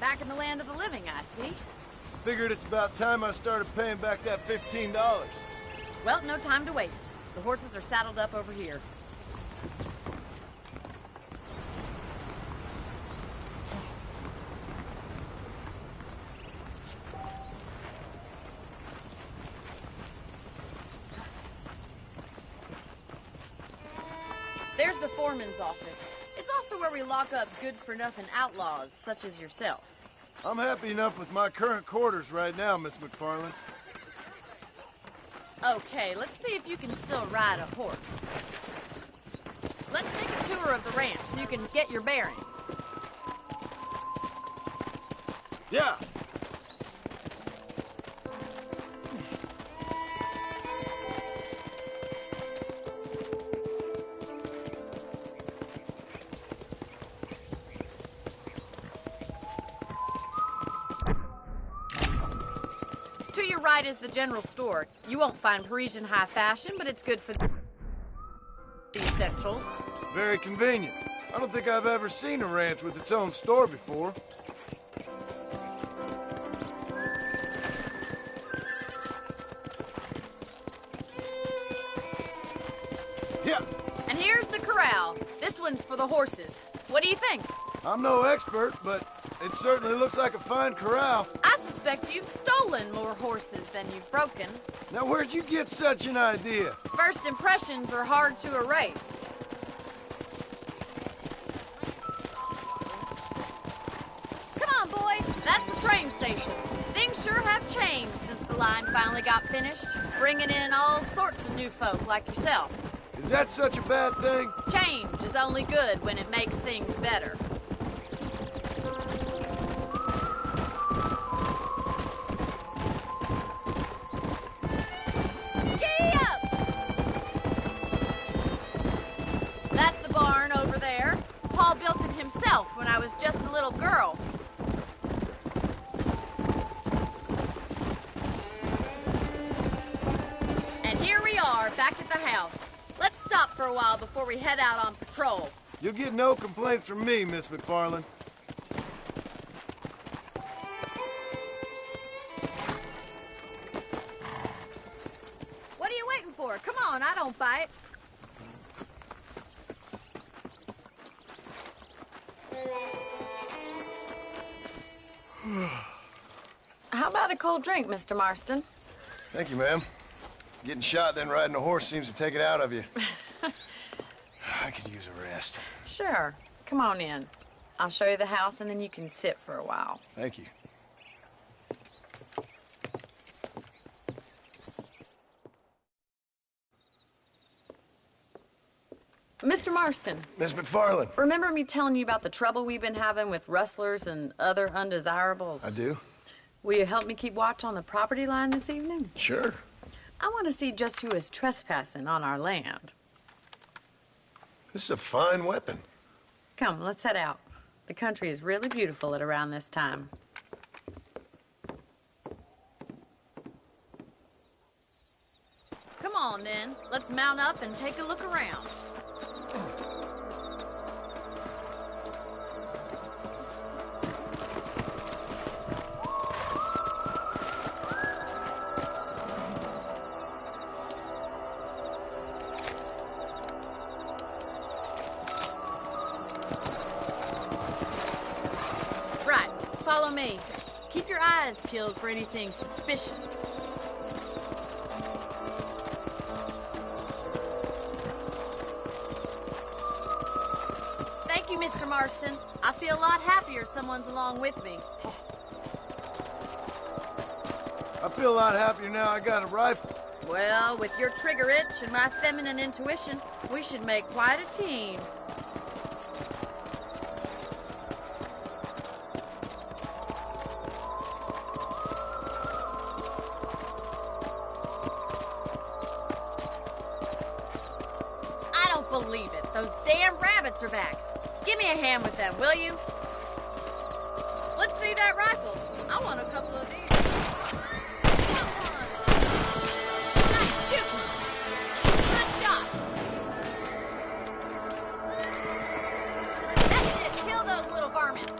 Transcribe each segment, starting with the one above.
back in the land of the living, I see. Figured it's about time I started paying back that $15. Well, no time to waste. The horses are saddled up over here. There's the foreman's office. It's also where we lock up good-for-nothing outlaws, such as yourself. I'm happy enough with my current quarters right now, Miss McFarland. Okay, let's see if you can still ride a horse. Let's make a tour of the ranch so you can get your bearings. Yeah. To your right is the general store. You won't find Parisian high fashion, but it's good for the essentials. Very convenient. I don't think I've ever seen a ranch with its own store before. Yeah. And here's the corral. This one's for the horses. What do you think? I'm no expert, but it certainly looks like a fine corral. I suspect you've stolen more horses than you've broken. Now, where'd you get such an idea? First impressions are hard to erase. Come on, boy. That's the train station. Things sure have changed since the line finally got finished, bringing in all sorts of new folk like yourself. Is that such a bad thing? Change is only good when it makes things better. When I was just a little girl. And here we are, back at the house. Let's stop for a while before we head out on patrol. You'll get no complaints from me, Miss McFarland. What are you waiting for? Come on, I don't bite. How about a cold drink, Mr. Marston? Thank you, ma'am. Getting shot, then riding a horse seems to take it out of you. I could use a rest. Sure. Come on in. I'll show you the house, and then you can sit for a while. Thank you. Mr. Marston. Miss McFarland. Remember me telling you about the trouble we've been having with rustlers and other undesirables? I do. Will you help me keep watch on the property line this evening? Sure. I want to see just who is trespassing on our land. This is a fine weapon. Come, let's head out. The country is really beautiful at around this time. Come on, then. Let's mount up and take a look around. Right, follow me. Keep your eyes peeled for anything suspicious. Thank you, Mr. Marston. I feel a lot happier someone's along with me. I feel a lot happier now I got a rifle. Well, with your trigger itch and my feminine intuition, we should make quite a team. I don't believe it. Those damn rabbits are back. Give me a hand with them, will you? Let's see that rifle. I want a couple of these. Come on. Nice shooting. Good shot. That's it. Kill those little varmints.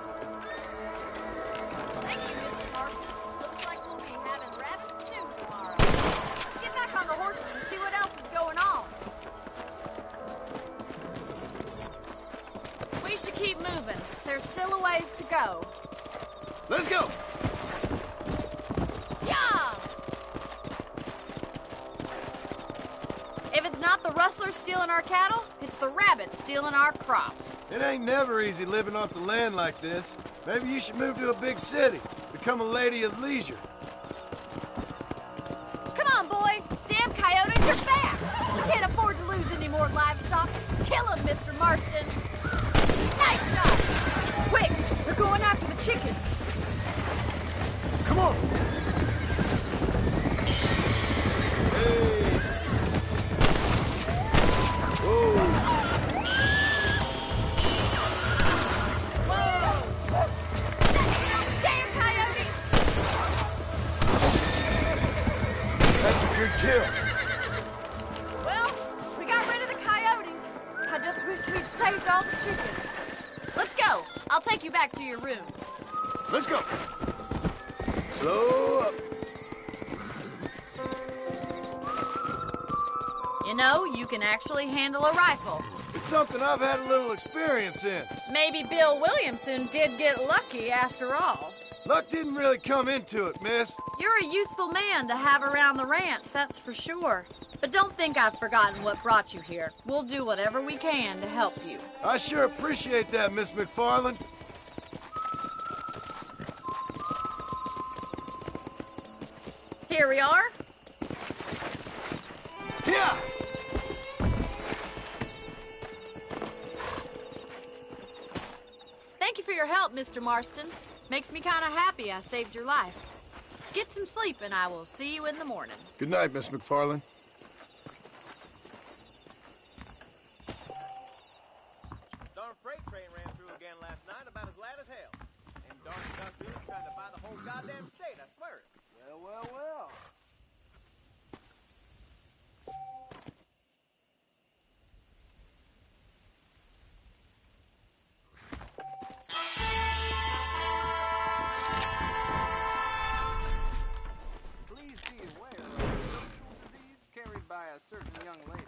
not the rustlers stealing our cattle, it's the rabbits stealing our crops. It ain't never easy living off the land like this. Maybe you should move to a big city. Become a lady of leisure. Come on, boy. Damn coyotes, you're back. You can't afford to lose any more livestock. Kill him, Mr. Marston. Nice shot. Quick, they're going after the chicken. Come on. Hey. Whoa. Damn coyotes! That's a good kill. Well, we got rid of the coyotes. I just wish we'd saved all the chickens. Let's go. I'll take you back to your room. Let's go. Slow up. You know, you can actually handle a rifle. It's something I've had a little experience in. Maybe Bill Williamson did get lucky after all. Luck didn't really come into it, miss. You're a useful man to have around the ranch, that's for sure. But don't think I've forgotten what brought you here. We'll do whatever we can to help you. I sure appreciate that, Miss McFarland. Here we are. Yeah. Thank you for your help, Mr. Marston. Makes me kind of happy I saved your life. Get some sleep and I will see you in the morning. Good night, Miss McFarland. Darn freight train ran through again last night, about as glad as hell. And darn industrialists trying to buy the whole goddamn state, I swear it. Well. Please be aware of a social disease carried by a certain young lady.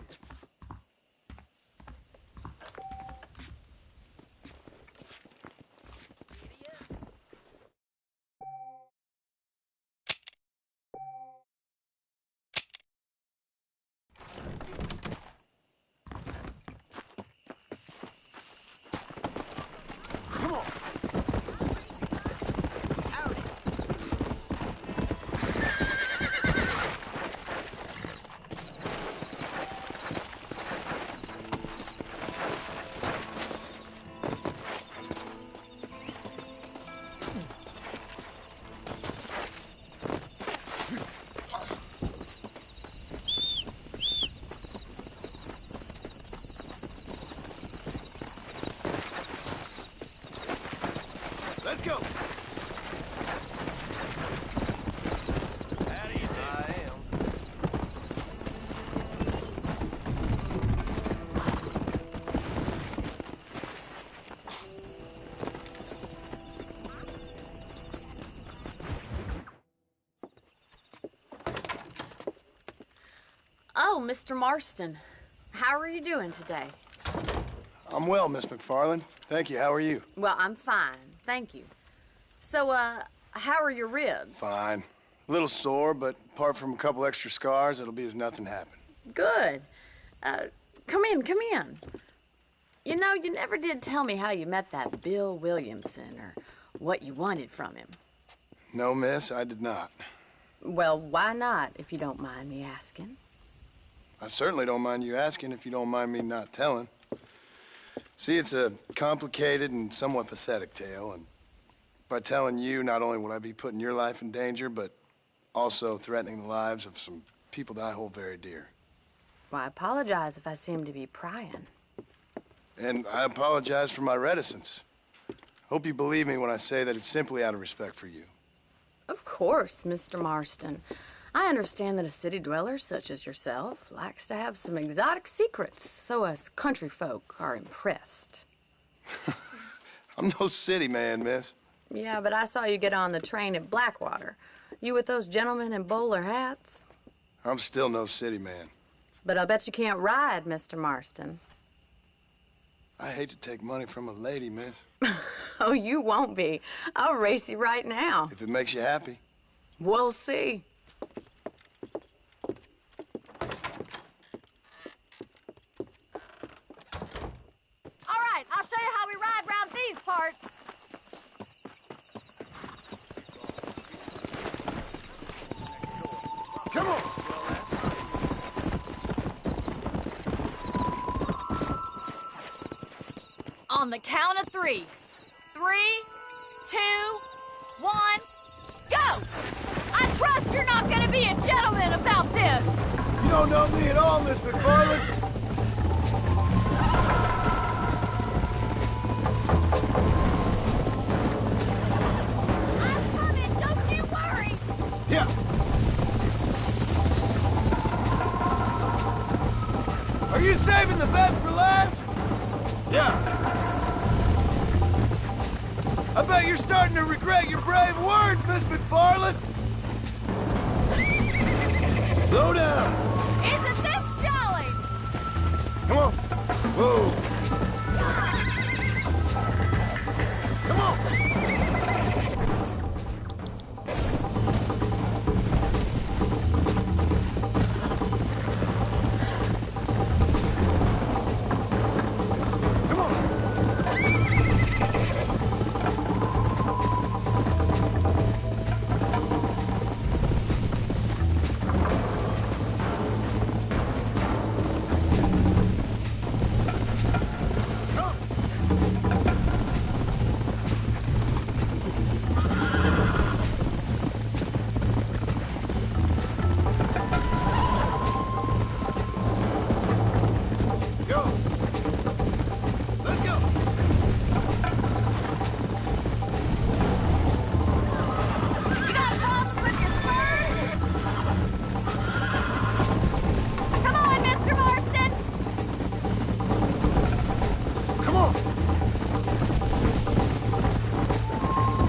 Come on. Let's go. That easy. I am. Oh, Mr. Marston. How are you doing today? I'm well, Miss McFarland. Thank you. How are you? Well, I'm fine. Thank you. So, how are your ribs? Fine. A little sore, but apart from a couple extra scars, it'll be as nothing happened. Good. Come in. You know, you never did tell me how you met that Bill Williamson or what you wanted from him. No, miss, I did not. Well, why not, if you don't mind me asking? I certainly don't mind you asking if you don't mind me not telling. See, it's a complicated and somewhat pathetic tale, and by telling you, not only would I be putting your life in danger, but also threatening the lives of some people that I hold very dear. Well, I apologize if I seem to be prying. And I apologize for my reticence. Hope you believe me when I say that it's simply out of respect for you. Of course, Mr. Marston. I understand that a city dweller such as yourself likes to have some exotic secrets, so us country folk are impressed. I'm no city man, miss. Yeah, but I saw you get on the train at Blackwater. You with those gentlemen in bowler hats? I'm still no city man. But I'll bet you can't ride, Mr. Marston. I hate to take money from a lady, miss. Oh, you won't be. I'll race you right now. If it makes you happy. We'll see. Come on. On the count of 3. 3, 2, 1, go! I trust you're not gonna be a gentleman about this! You don't know me at all, Miss McFarland. I'm coming, don't you worry! Yeah. Are you saving the best for last? Yeah. I bet you're starting to regret your brave words, Miss McFarland. Slow down. Isn't this jolly? Come on. Whoa. Come on. Come on. Go. Let's go. You got a problem with your spurs? Come on, Mr. Marston! Come on.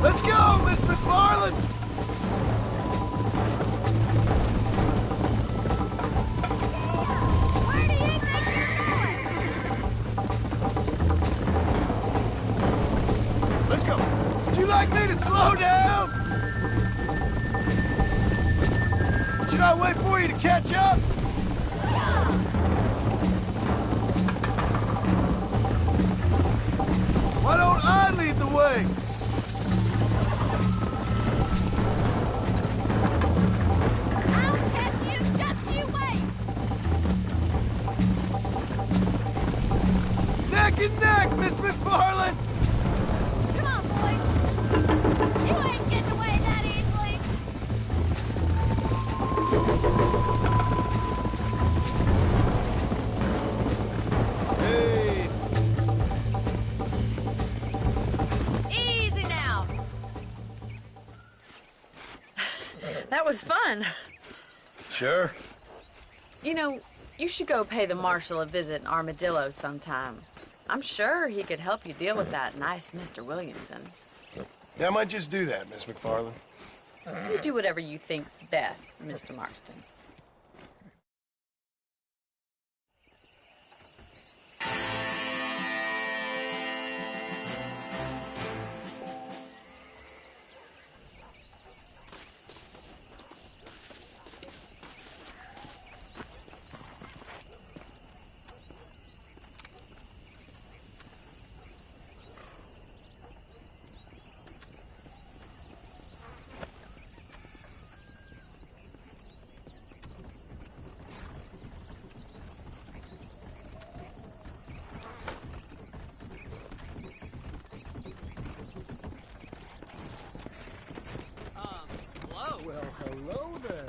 Let's go, Miss McFarland. Where do you think you're going? Let's go. Would you like me to slow down? Should I wait for you to catch up? Why don't I lead the way? I'll catch you, just you wait! Neck and neck, Miss McFarland. Come on, boys! You ain't getting away that easily! Hey. Easy now! That was fun. Sure. You know, you should go pay the marshal a visit in Armadillo sometime. I'm sure he could help you deal with that nice Mr. Williamson. Yeah, I might just do that, Miss McFarland. You do whatever you think's best, Mr. Marston. Well, hello there.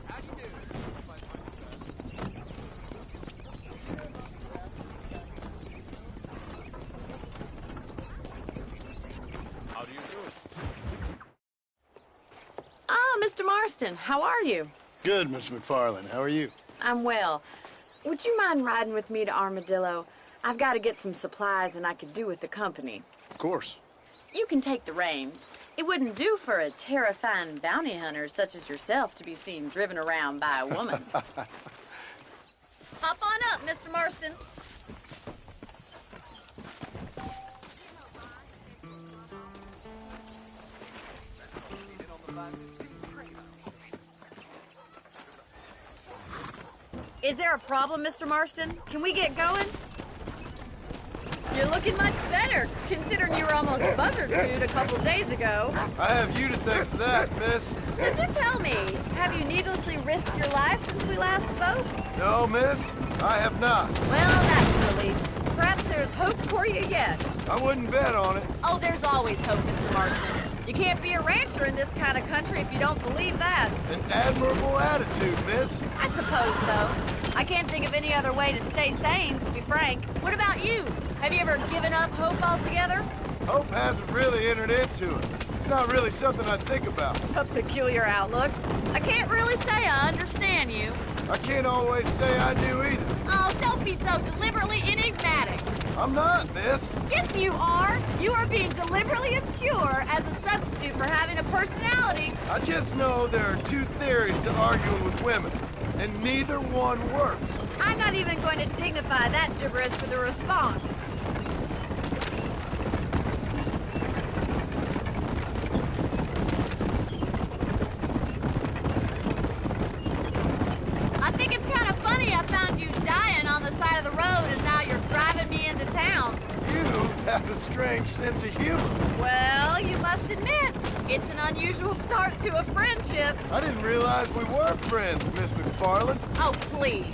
How you doing? How do you do? Ah, Mr. Marston, how are you? Good, Miss McFarland. How are you? I'm well. Would you mind riding with me to Armadillo? I've got to get some supplies and I could do with the company. Of course. You can take the reins. It wouldn't do for a terrifying bounty hunter such as yourself to be seen driven around by a woman. Hop on up, Mr. Marston. Is there a problem, Mr. Marston? Can we get going? You're looking much better, considering you were almost buzzard-chewed a couple days ago. I have you to thank for that, miss. So do tell me, have you needlessly risked your life since we last spoke? No, miss, I have not. Well, that's a relief. Perhaps there's hope for you yet. I wouldn't bet on it. Oh, there's always hope, Mr. Marston. You can't be a rancher in this kind of country if you don't believe that. An admirable attitude, miss. I suppose so. I can't think of any other way to stay sane, to be frank. What about you? Have you ever given up hope altogether? Hope hasn't really entered into it. It's not really something I think about. A peculiar outlook. I can't really say I understand you. I can't always say I do either. Oh, don't be so deliberately enigmatic. I'm not, miss. Yes, you are. You are being deliberately obscure as a substitute for having a personality. I just know there are two theories to arguing with women, and neither one works. I'm not even going to dignify that gibberish with a response. I think it's kind of funny I found you dying on the side of the road and now you're driving me into town. You have a strange sense of humor. Well, you must admit, it's an unusual start to a friendship. I didn't realize we were friends, Miss McFarland. Oh, please.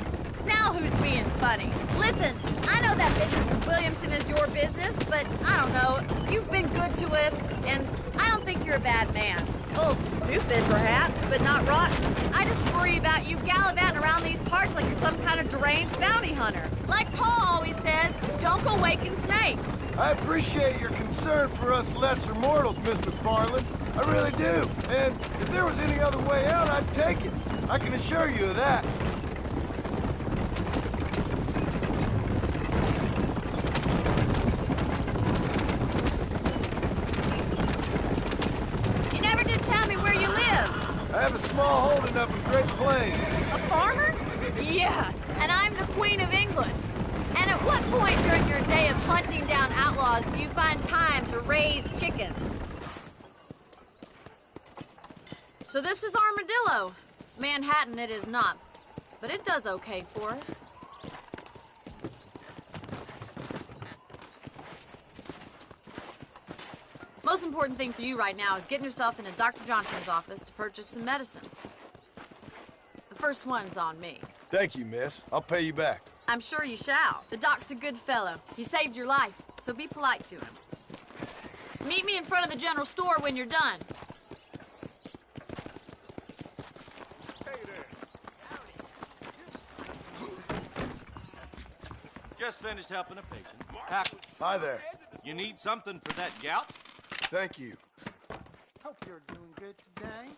Now who's being funny? Listen, I know that business with Williamson is your business, but I don't know. You've been good to us, and I don't think you're a bad man. A little stupid, perhaps, but not rotten. I just worry about you gallivanting around these parts like you're some kind of deranged bounty hunter. Like Paul always says, don't go waking snakes. I appreciate your concern for us lesser mortals, Miss McFarland. I really do. And if there was any other way out, I'd take it. I can assure you of that. You never did tell me where you live. I have a small holding up in Great Plains. A farmer? Yeah, and I'm the Queen of England. And at what point during your day of hunting down outlaws do you find time to raise chickens? So this is Armadillo. Manhattan it is not, but it does okay for us. Most important thing for you right now is getting yourself into Dr. Johnson's office to purchase some medicine. The first one's on me. Thank you, miss. I'll pay you back. I'm sure you shall. The doc's a good fellow. He saved your life, so be polite to him. Meet me in front of the general store when you're done. Just finished helping a patient. Hi there. You need something for that gout? Thank you. Hope you're doing good today.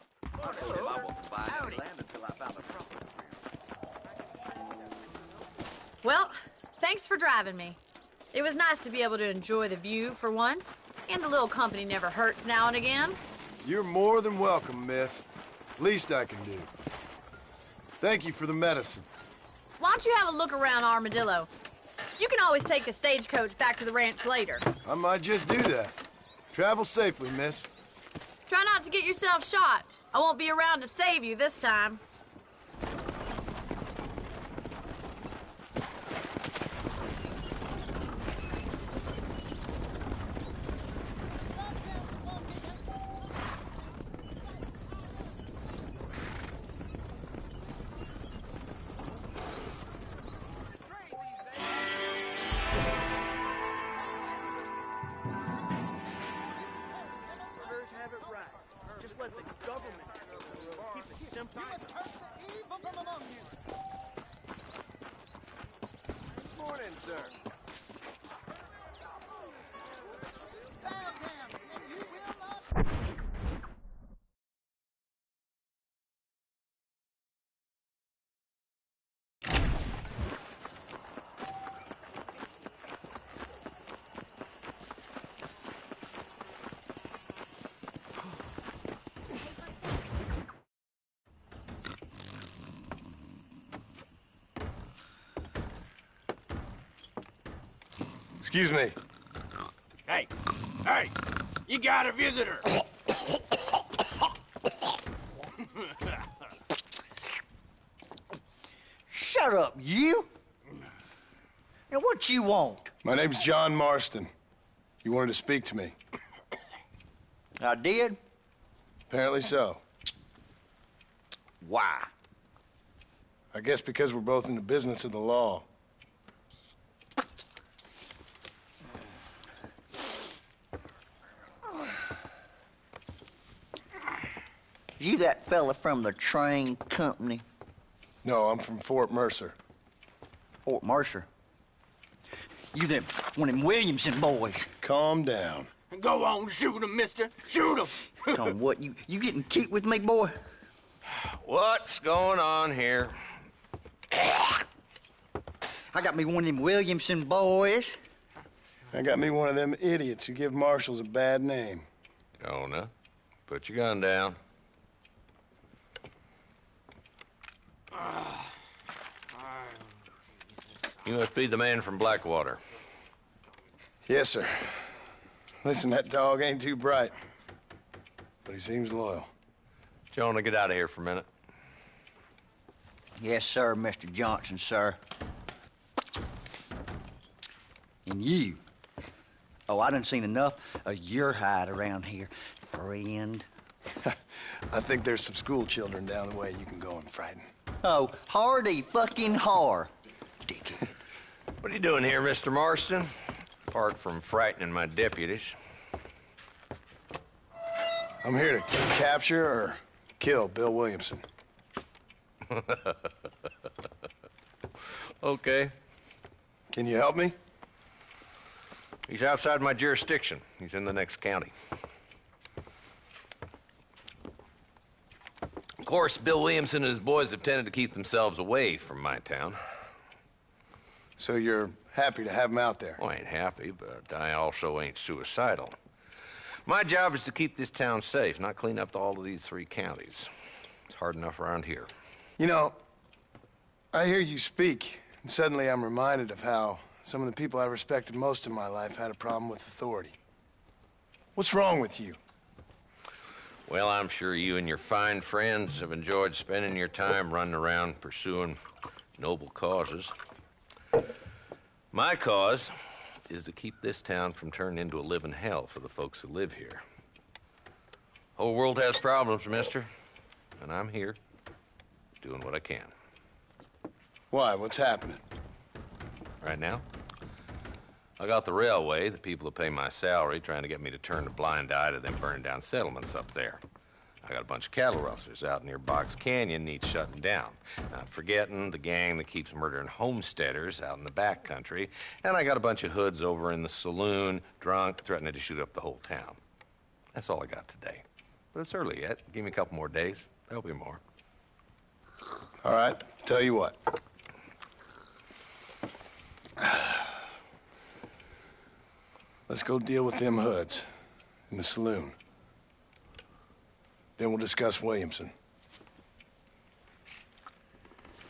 Well, thanks for driving me. It was nice to be able to enjoy the view for once, and a little company never hurts now and again. You're more than welcome, miss. Least I can do. Thank you for the medicine. Why don't you have a look around Armadillo? You can always take a stagecoach back to the ranch later. I might just do that. Travel safely, miss. Try not to get yourself shot. I won't be around to save you this time. Have it right. Just let the government keep it simple. You must turn the evil from among you. Morning, sir. Excuse me. Hey, you got a visitor. Shut up, you! Now, what you want? My name's John Marston. You wanted to speak to me. I did? Apparently so. Why? I guess because we're both in the business of the law. You that fella from the train company? No, I'm from Fort Mercer. Fort Mercer? You them, one of them Williamson boys. Calm down. Go on, shoot him, mister. Shoot him. On what, you getting cute with me, boy? What's going on here? I got me one of them Williamson boys. I got me one of them idiots who give marshals a bad name. Jonah, put your gun down. You must be the man from Blackwater. Yes, sir. Listen, that dog ain't too bright, but he seems loyal. Jonah, get out of here for a minute. Yes, sir, Mr. Johnson, sir. And you. Oh, I done seen enough of your hide around here, friend. I think there's some school children down the way you can go and frighten. Oh, hardy fucking har. Dickhead. What are you doing here, Mr. Marston? Apart from frightening my deputies. I'm here to capture or kill Bill Williamson. Okay. Can you help me? He's outside my jurisdiction. He's in the next county. Of course, Bill Williamson and his boys have tended to keep themselves away from my town. So you're happy to have him out there? Well, I ain't happy, but I also ain't suicidal. My job is to keep this town safe, not clean up all of these 3 counties. It's hard enough around here. You know, I hear you speak, and suddenly I'm reminded of how some of the people I respected most in my life had a problem with authority. What's wrong with you? Well, I'm sure you and your fine friends have enjoyed spending your time running around pursuing noble causes. My cause is to keep this town from turning into a living hell for the folks who live here. Whole world has problems, mister, and I'm here doing what I can. Why? What's happening? Right now, I got the railway, the people who pay my salary, trying to get me to turn a blind eye to them burning down settlements up there. I got a bunch of cattle rustlers out near Box Canyon needs shutting down. Not forgetting the gang that keeps murdering homesteaders out in the back country. And I got a bunch of hoods over in the saloon, drunk, threatening to shoot up the whole town. That's all I got today. But it's early yet. Give me a couple more days. There'll be more. All right, tell you what. Let's go deal with them hoods in the saloon. Then we'll discuss Williamson.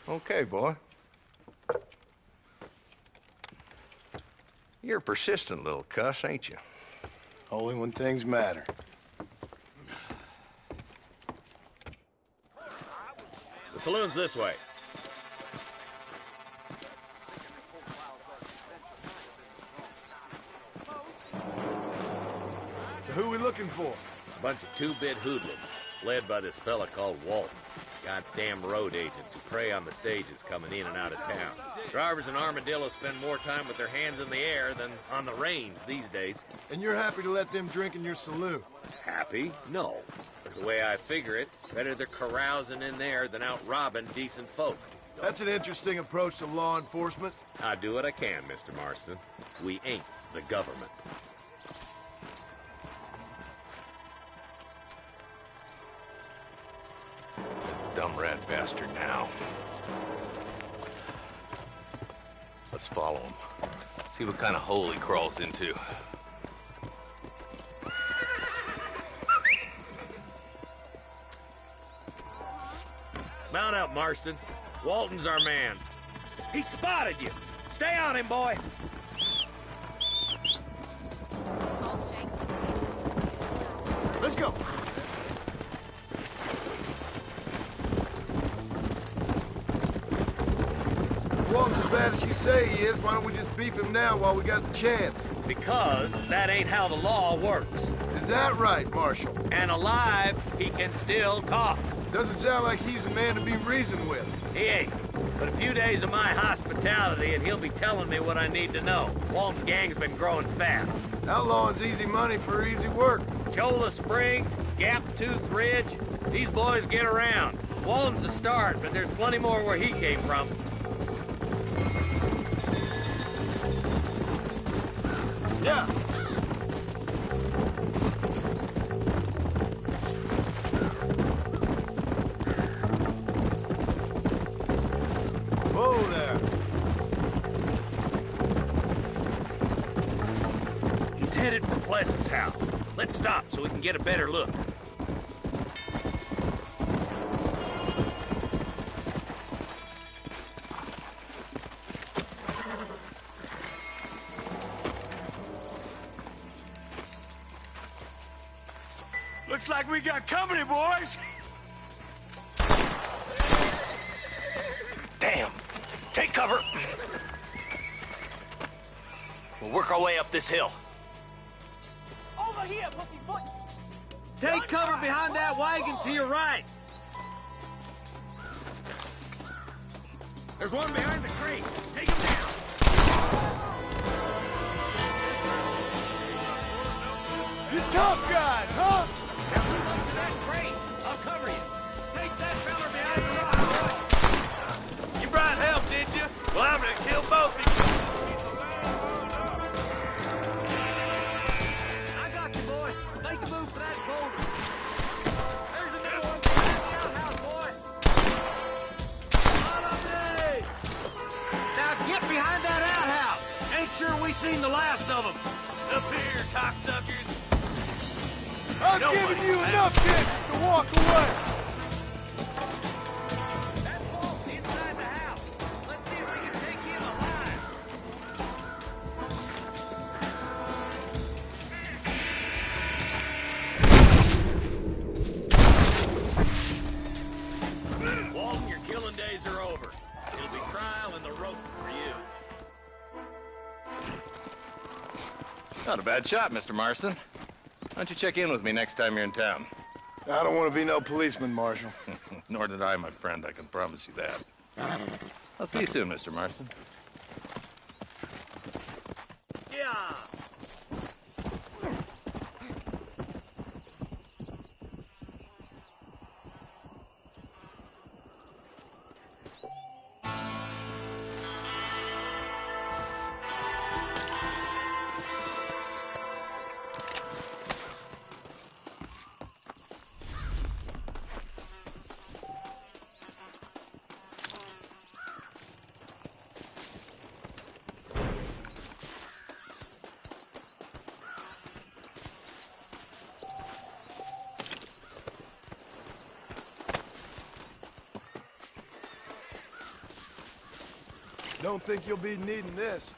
Okay, boy. You're a persistent little cuss, ain't you? Only when things matter. The saloon's this way. So who are we looking for? A bunch of two-bit hoodlums, led by this fella called Walton. Goddamn road agents who prey on the stages coming in and out of town. Drivers in Armadillo spend more time with their hands in the air than on the reins these days. And you're happy to let them drink in your saloon? Happy? No. But the way I figure it, better they're carousing in there than out robbing decent folk. That's an interesting approach to law enforcement. I do what I can, Mr. Marston. We ain't the government. This dumb rat bastard now. Let's follow him. See what kind of hole he crawls into. Mount up, Marston. Walton's our man. He spotted you. Stay on him, boy. Let's go. Wrong's as bad as you say he is, why don't we just beef him now while we got the chance? Because that ain't how the law works. Is that right, Marshal? And alive, he can still talk. Doesn't sound like he's a man to be reasoned with. He ain't. But a few days of my hospitality and he'll be telling me what I need to know. Walton's gang's been growing fast. Outlawing's easy money for easy work. Cholla Springs, Gap Tooth Ridge, these boys get around. Walton's a start, but there's plenty more where he came from. Yeah. Whoa there. He's headed for Pleasant's house. Let's stop so we can get a better look. Looks like we got company, boys. Damn. Take cover. We'll work our way up this hill. Over here, pussyfoot. Take cover behind that wagon to your right. There's one behind the crate. Take him down. You tough guys, huh? Now move up to that crate. I'll cover you. Take that fella behind the rock. You brought help, did you? Well, I'm gonna kill both of you. I got you, boy. Make a move for that boulder. There's another one behind the outhouse, boy. Follow me. Now get behind that outhouse. Ain't sure we seen the last of them. Up here, cocksuckers. I've given you enough chances to walk away. That's Walt inside the house. Let's see if we can take him alive. Walton, your killing days are over. It'll be trial and the rope for you. Not a bad shot, Mr. Marston. Why don't you check in with me next time you're in town? I don't want to be no policeman, Marshal. Nor did I, my friend. I can promise you that. I'll see you soon, Mr. Marston. Yeah. Don't think you'll be needing this.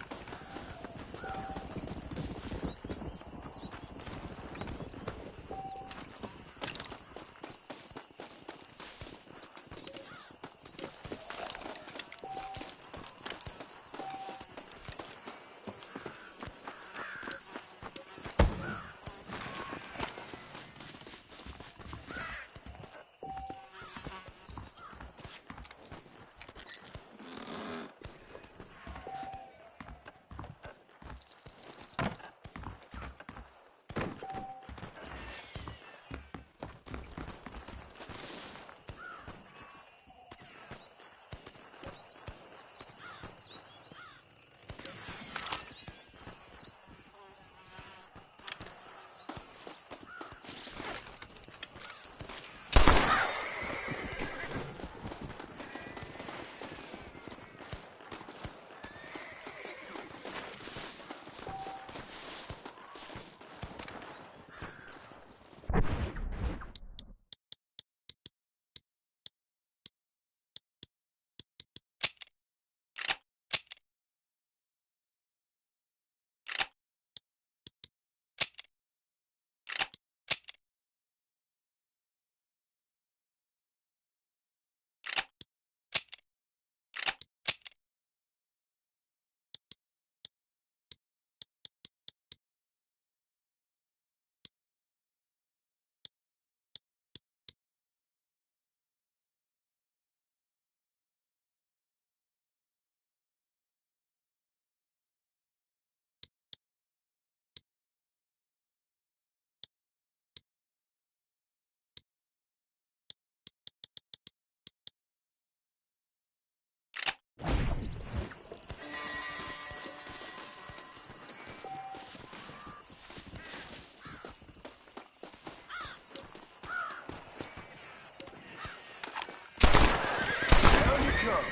come.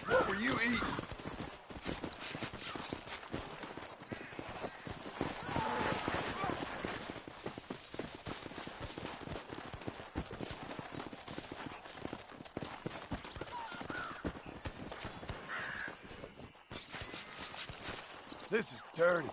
What were you eating? This is dirty.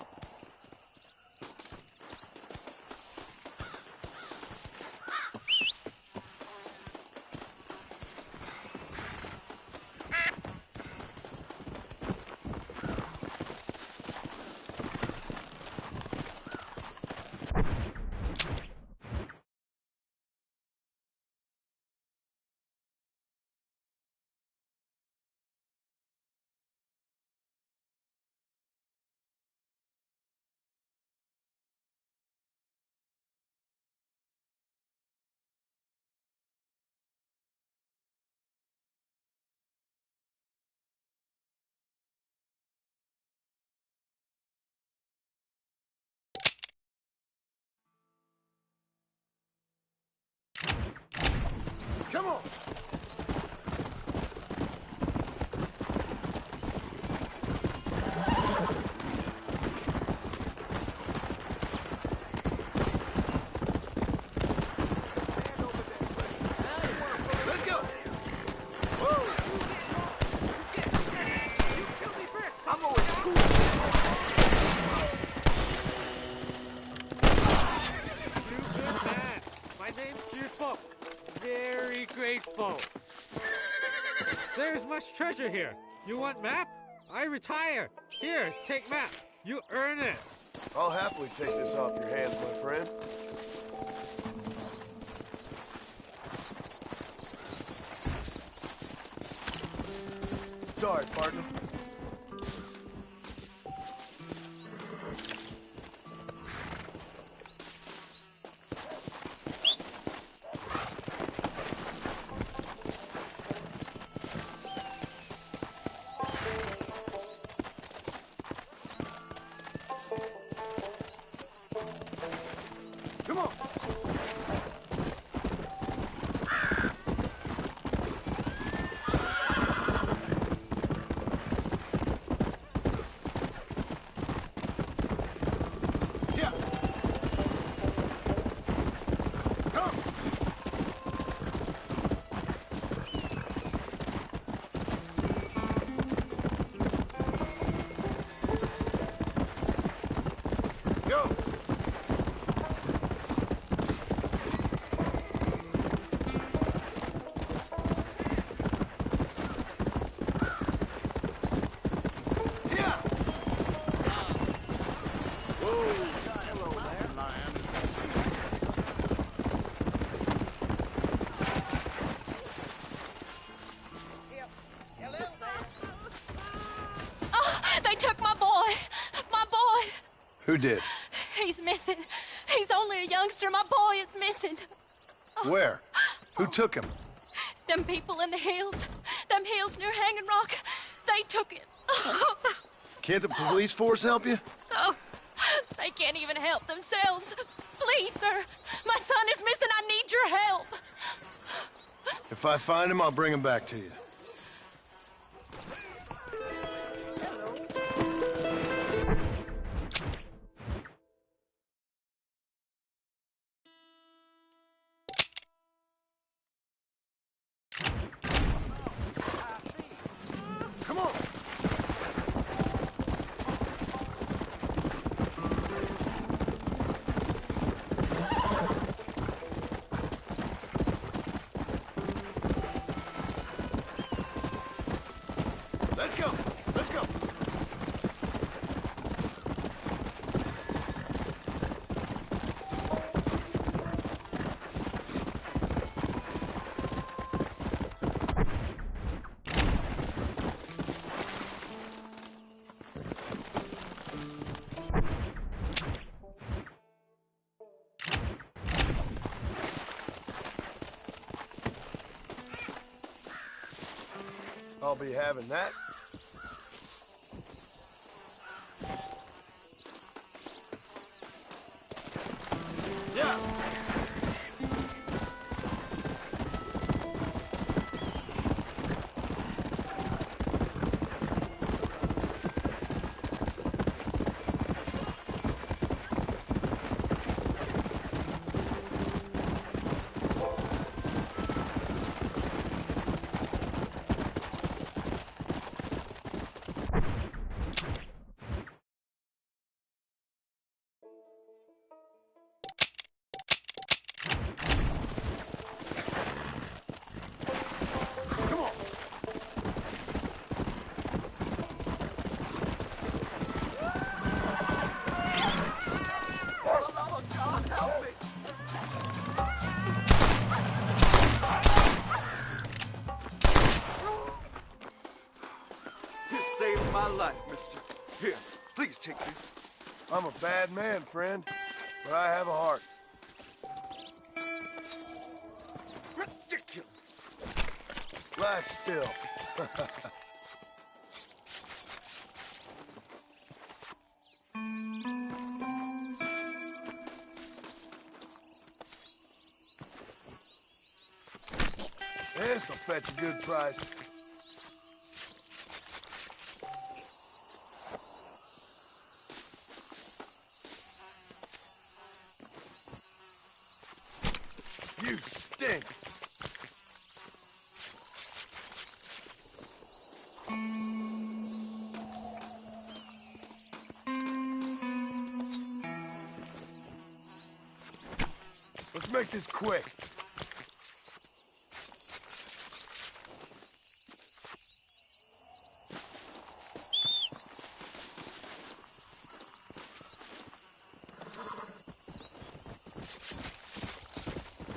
Come on. Let's go. I'm always cool. You good man. My name's Cheerful. Very grateful. There's much treasure here. You want map? I retire. Here, take map. You earn it. I'll happily take this off your hands, my friend. Sorry, partner. Come on. Yeah. Come. Go. Yeah. Oh, they took my boy. My boy. Who did? He's missing. He's only a youngster. My boy is missing. Where? Who took him? Them people in the hills. Them hills near Hanging Rock. They took it. Can't the police force help you? Oh, they can't even help themselves. Please, sir. My son is missing. I need your help. If I find him, I'll bring him back to you. Come on. I'll be having that. Yeah. You saved my life, mister. Here, please take this. I'm a bad man, friend, but I have a heart. Ridiculous. Lie still. This'll fetch a good price. You stink. Let's make this quick.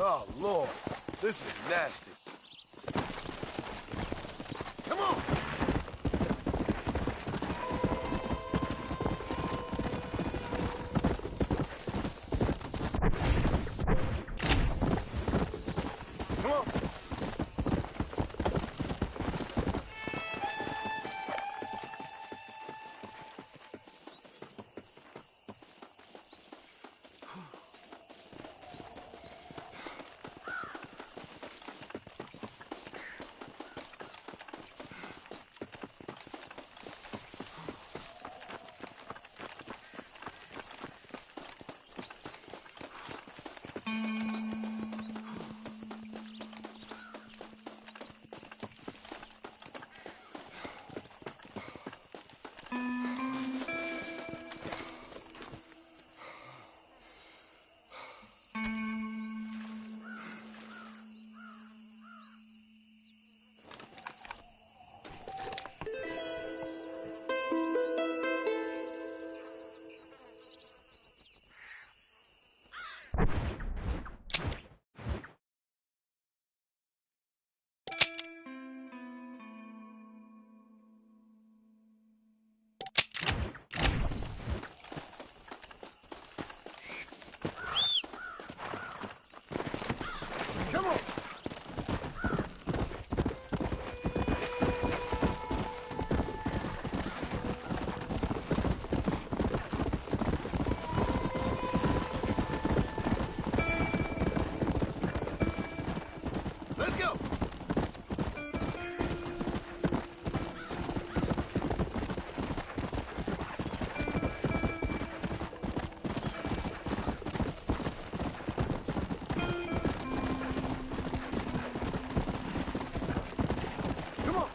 Oh, Lord. This is nasty. Come on! Come on! Come on! Let's go! Come on!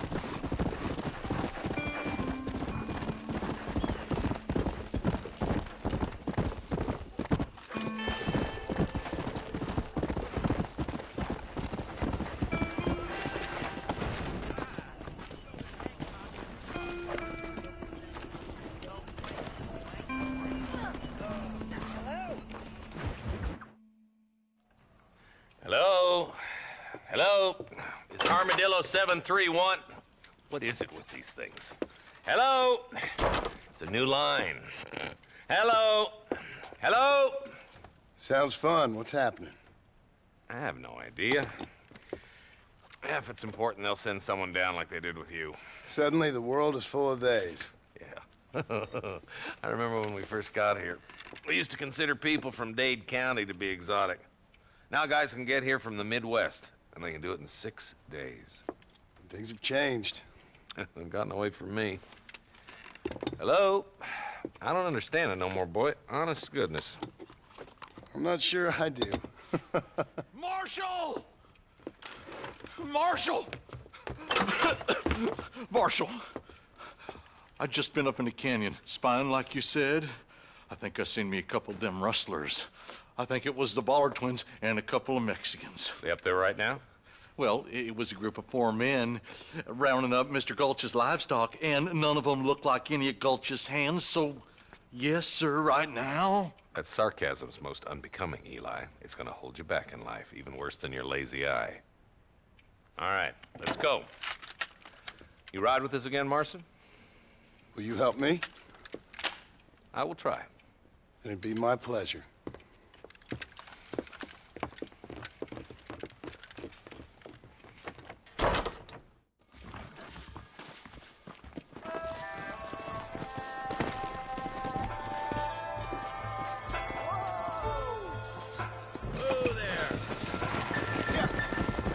Hello? Hello? Is Armadillo 731? What is it with these things? Hello? It's a new line. Hello? Hello? Sounds fun. What's happening? I have no idea. Yeah, if it's important, they'll send someone down like they did with you. Suddenly, the world is full of theys. Yeah. I remember when we first got here. We used to consider people from Dade County to be exotic. Now guys can get here from the Midwest, and they can do it in 6 days. Things have changed. They've gotten away from me. Hello? I don't understand it no more, boy. Honest to goodness. I'm not sure I do. Marshal! Marshal! Marshal! I just been up in the canyon, spying like you said. I think I seen me a couple of them rustlers. I think it was the Ballard twins and a couple of Mexicans. They up there right now? Well, it was a group of 4 men rounding up Mr. Gulch's livestock, and none of them looked like any of Gulch's hands, so yes, sir, right now. That sarcasm's most unbecoming, Eli. It's gonna hold you back in life, even worse than your lazy eye. All right, let's go. You ride with us again, Marston? Will you help me? I will try. It'd be my pleasure.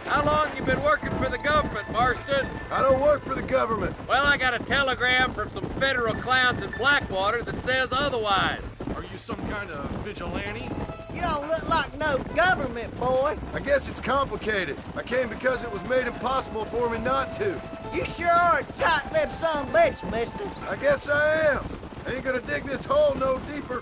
How long you been working for the government, Marston? I don't work for the government. Well, I got a telegram from some federal clowns in Blackwater that says otherwise. Are you some kind of vigilante? You don't look like no government boy. I guess it's complicated. I came because it was made impossible for me not to. You sure are a tight-lipped son of a bitch, mister. I guess I am. I ain't gonna dig this hole no deeper.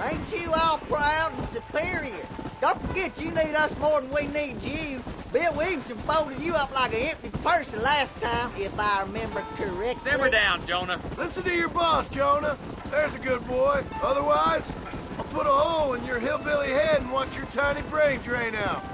Ain't you all proud and superior? Don't forget you need us more than we need you. Bill Williamson folded you up like an empty purse the last time, if I remember correctly. Simmer down, Jonah. Listen to your boss, Jonah. There's a good boy. Otherwise, I'll put a hole in your hillbilly head and watch your tiny brain drain out.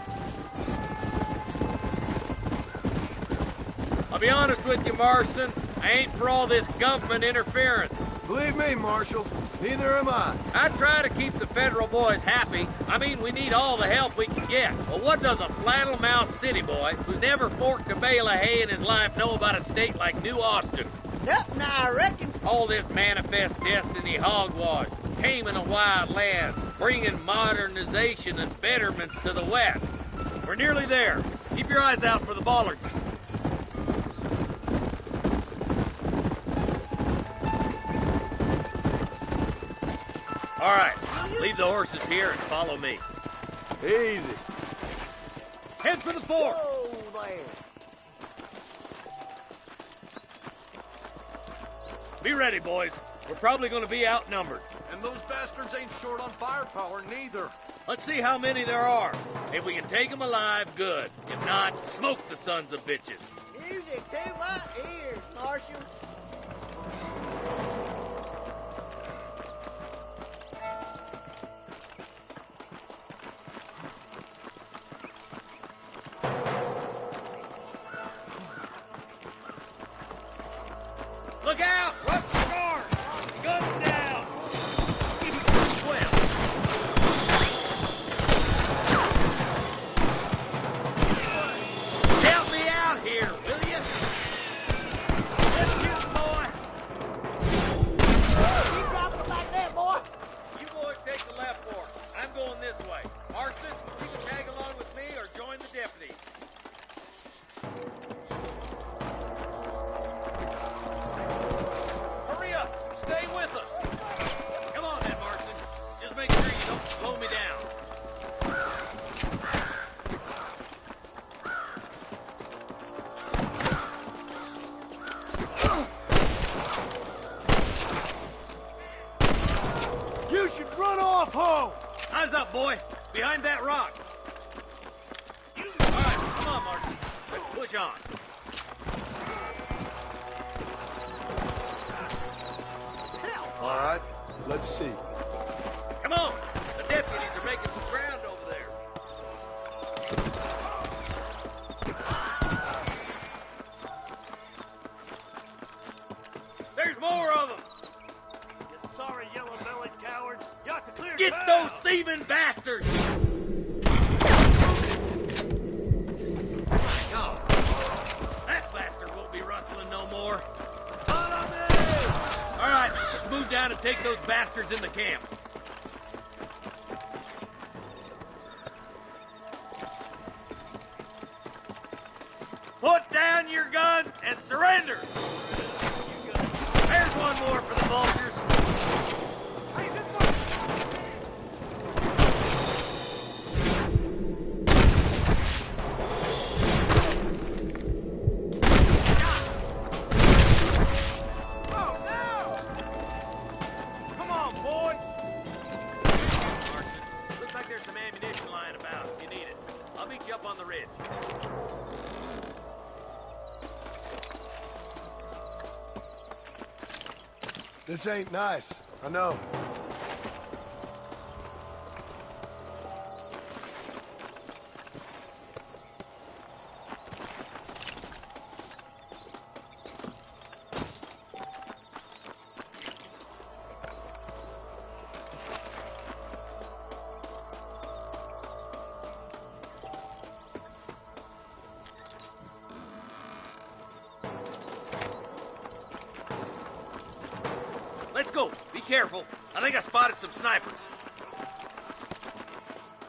I'll be honest with you, Marston. I ain't for all this government interference. Believe me, Marshal, neither am I. I try to keep the federal boys happy. I mean, we need all the help we can get. Well, what does a flannel-mouthed city boy who's never forked a bale of hay in his life know about a state like New Austin? Nothing, I reckon. All this manifest destiny hogwash, taming a wild land, bringing modernization and betterments to the West. We're nearly there. Keep your eyes out for the Ballards. All right, leave the horses here and follow me. Easy. Head for the fort. Whoa there. Be ready, boys. We're probably going to be outnumbered. And those bastards ain't short on firepower, neither. Let's see how many there are. If we can take them alive, good. If not, smoke the sons of bitches. Music to my ears, Marshal. Look out! What's the guard? Gun down! Keep it well. Help me out here, will you? Let's shoot, boy. Keep dropping them like that, boy. You boys take the left fork. I'm going this way. Marston, you can tag along with me or join the deputies. Hurry up! Stay with us! Come on then, Marston. Just make sure you don't slow me down. You should run off home! Eyes up, boy! Behind that rock! All right, come on, Marston. Let's push on. All right, let's see. Come on! The deputies are making some ground over there. There's more of them! You sorry yellow-bellied cowards. You ought to clear Get town. those thieving bastards! move down and take those bastards in the camp. Put down your guns and surrender! There's one more for the vultures. On the ridge. This ain't nice, I know. Let's go. Be careful. I think I spotted some snipers.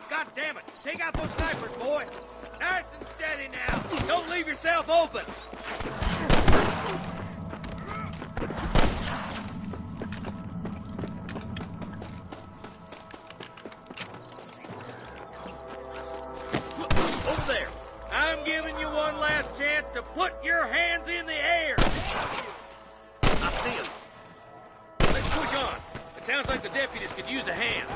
God damn it. Take out those snipers, boy. Nice and steady now. Don't leave yourself open. Over there. I'm giving you one last chance to put your hands in the air. I see them. Let's push on. It sounds like the deputies could use a hand.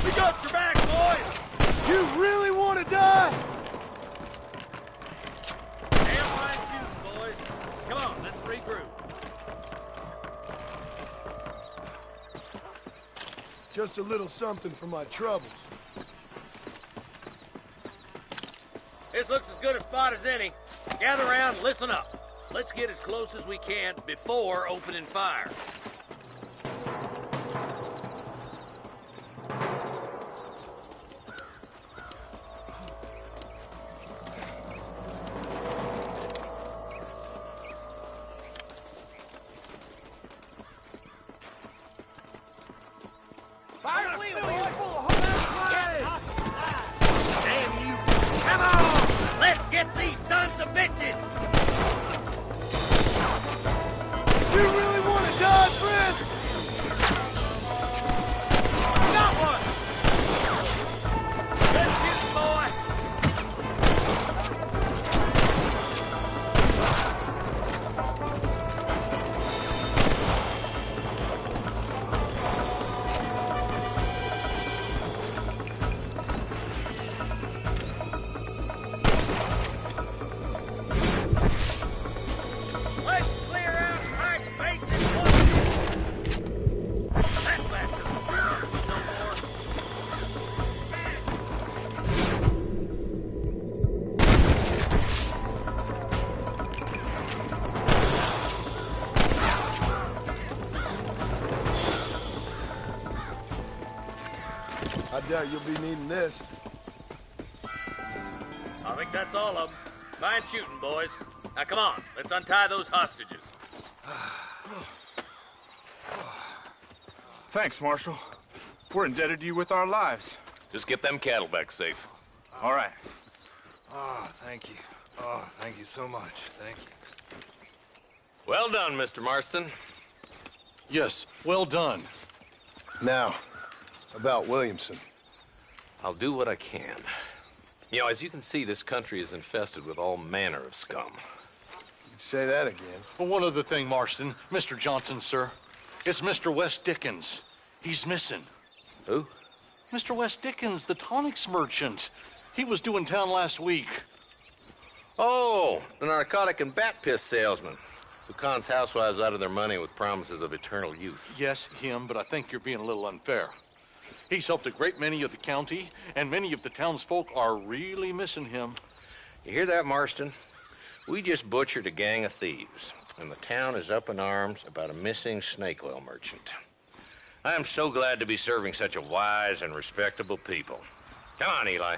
We got your back, boys! You really want to die? Damn fine shooting, boys. Come on, let's regroup. Just a little something for my troubles. This looks as good a spot as any. Gather around and listen up. Let's get as close as we can before opening fire. Damn you! Come on! Let's get these sons of bitches! You really want to die, friend? Got one! Good shooting, boy! Let's clear out high space and one. That bastard no more. I doubt you'll be needing this. I think that's all of them. Fine shooting, boys. Now come on, let's untie those hostages. Thanks, Marshal. We're indebted to you with our lives. Just get them cattle back safe. All right. Oh, thank you. Oh, thank you so much. Thank you. Well done, Mr. Marston. Yes, well done. Now, about Williamson. I'll do what I can. You know, as you can see, this country is infested with all manner of scum. You'd say that again. Well, one other thing, Marston. Mr. Johnson, sir. It's Mr. Wes Dickens. He's missing. Who? Mr. Wes Dickens, the tonics merchant. He was due in town last week. Oh, the narcotic and bat piss salesman who cons housewives out of their money with promises of eternal youth. Yes, him, but I think you're being a little unfair. He's helped a great many of the county, and many of the townsfolk are really missing him. You hear that, Marston? We just butchered a gang of thieves. and the town is up in arms about a missing snake oil merchant. I am so glad to be serving such a wise and respectable people. Come on, Eli.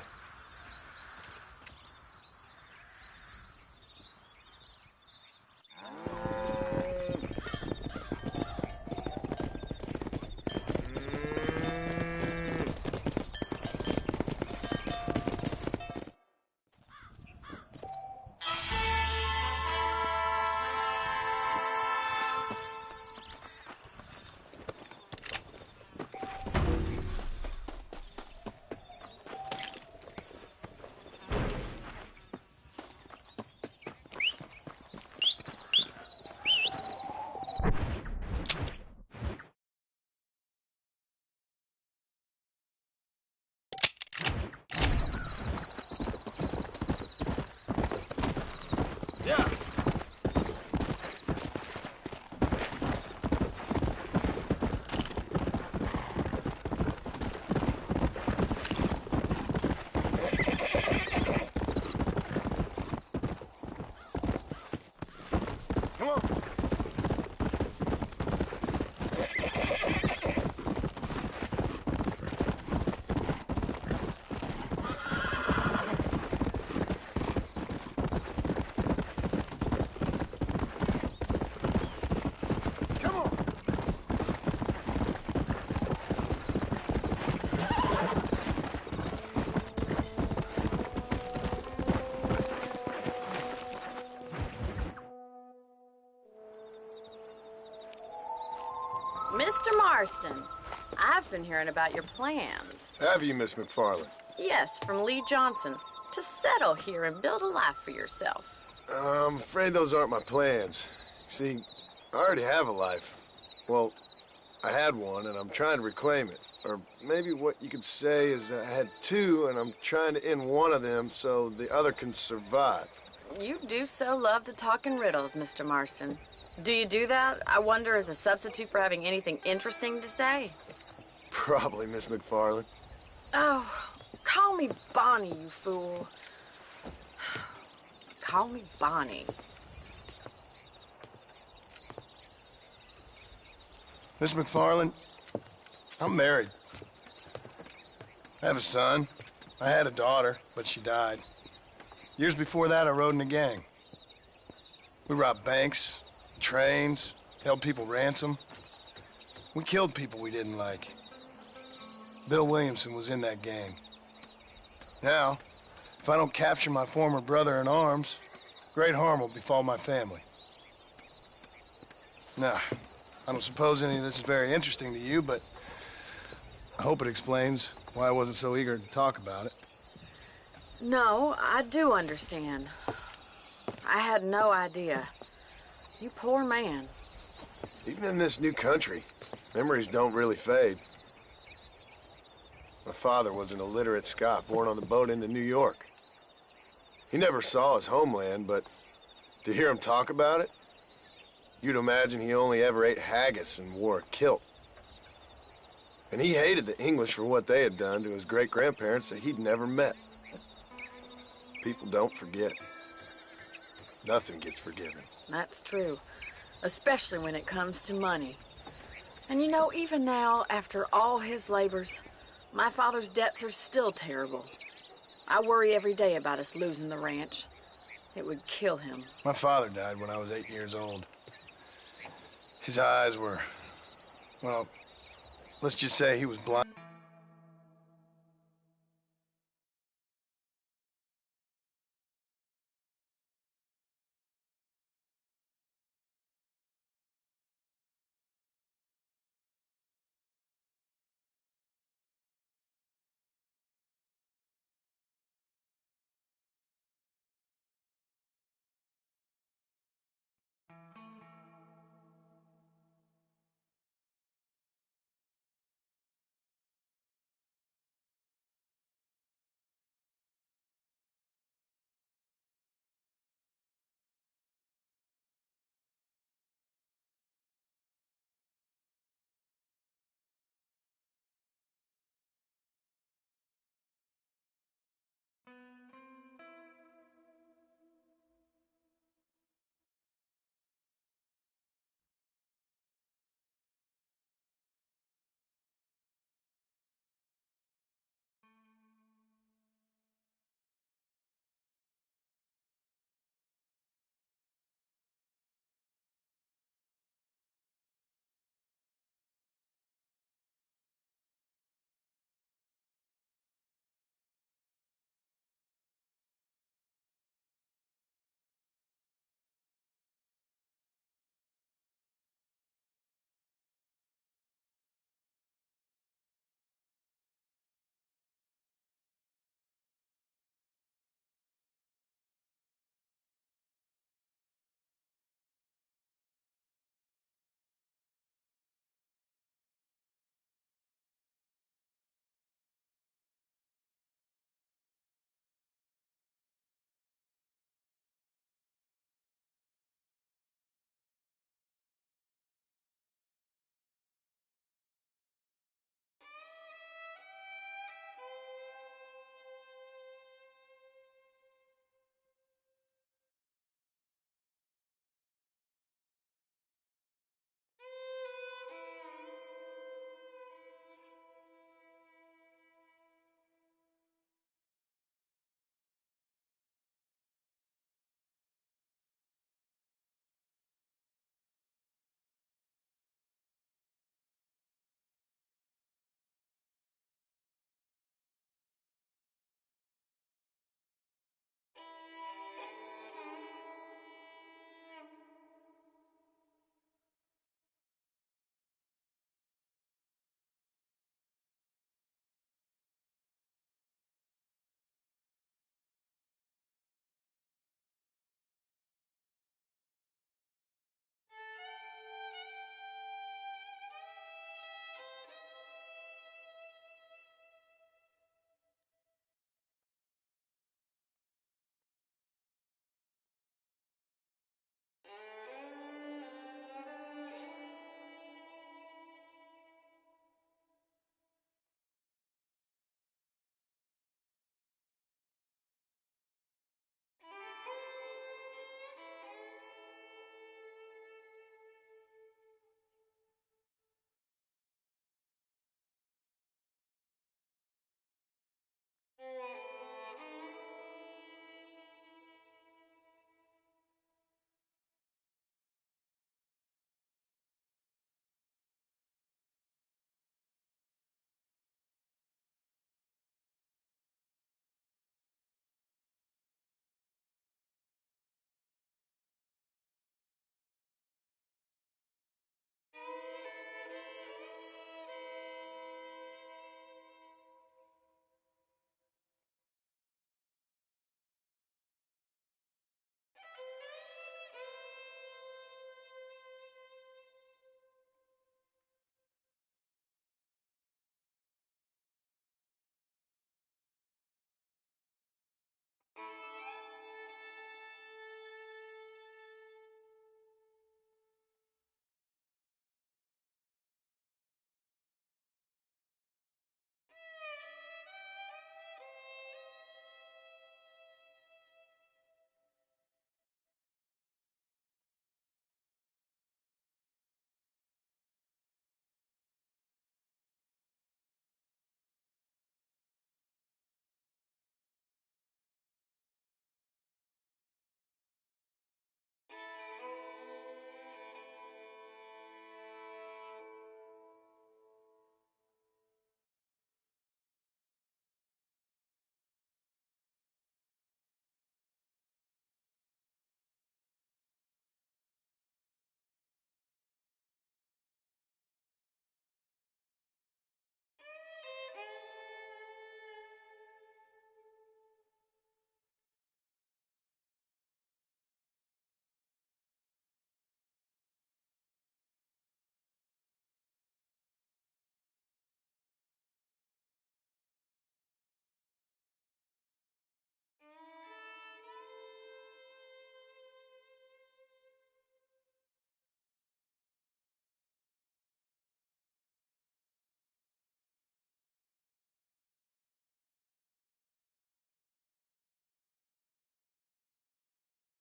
Mr. Marston, I've been hearing about your plans. Have you, Miss McFarland? Yes, from Lee Johnson. To settle here and build a life for yourself. I'm afraid those aren't my plans. See, I already have a life. Well, I had one, and I'm trying to reclaim it. Or maybe what you could say is that I had two, and I'm trying to end one of them so the other can survive. You do so love to talk in riddles, Mr. Marston. Do you do that, I wonder, as a substitute for having anything interesting to say? Probably, Miss McFarland. Oh, call me Bonnie, you fool. Call me Bonnie. Miss McFarland, I'm married. I have a son. I had a daughter, but she died. Years before that, I rode in a gang. We robbed banks, trains, held people ransom. We killed people we didn't like. Bill Williamson was in that gang. Now, if I don't capture my former brother in arms, great harm will befall my family. Now, I don't suppose any of this is very interesting to you, but I hope it explains why I wasn't so eager to talk about it. No, I do understand. I had no idea. You poor man. Even in this new country, memories don't really fade. My father was an illiterate Scot born on the boat into New York. He never saw his homeland, but to hear him talk about it, you'd imagine he only ever ate haggis and wore a kilt. And he hated the English for what they had done to his great-grandparents that he'd never met. People don't forget. Nothing gets forgiven. That's true, especially when it comes to money. And you know, even now, after all his labors, my father's debts are still terrible. I worry every day about us losing the ranch. It would kill him. My father died when I was 8 years old. His eyes were, well, let's just say he was blind.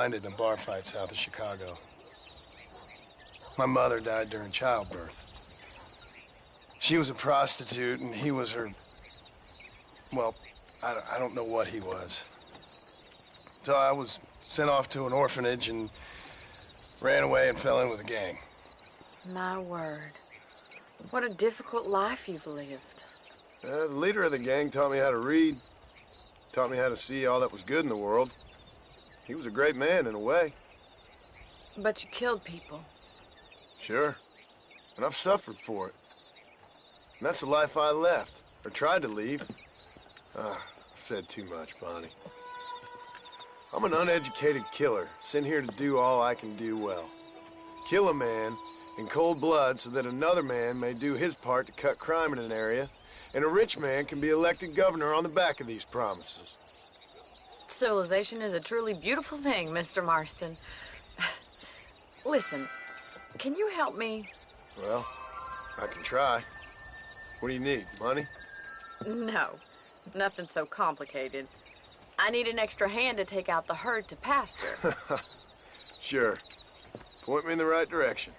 in a bar fight south of Chicago. My mother died during childbirth. She was a prostitute, and he was her... Well, I don't know what he was. So I was sent off to an orphanage and ran away and fell in with a gang. My word. What a difficult life you've lived. The leader of the gang taught me how to read, taught me how to see all that was good in the world. He was a great man in a way. But you killed people. Sure. And I've suffered for it. And that's the life I left, or tried to leave. I said too much, Bonnie. I'm an uneducated killer, sent here to do all I can do well. Kill a man in cold blood so that another man may do his part to cut crime in an area, and a rich man can be elected governor on the back of these promises. Civilization is a truly beautiful thing, Mr. Marston. Listen, can you help me? Well, I can try. What do you need, money? No, nothing so complicated. I need an extra hand to take out the herd to pasture. Sure. Point me in the right direction.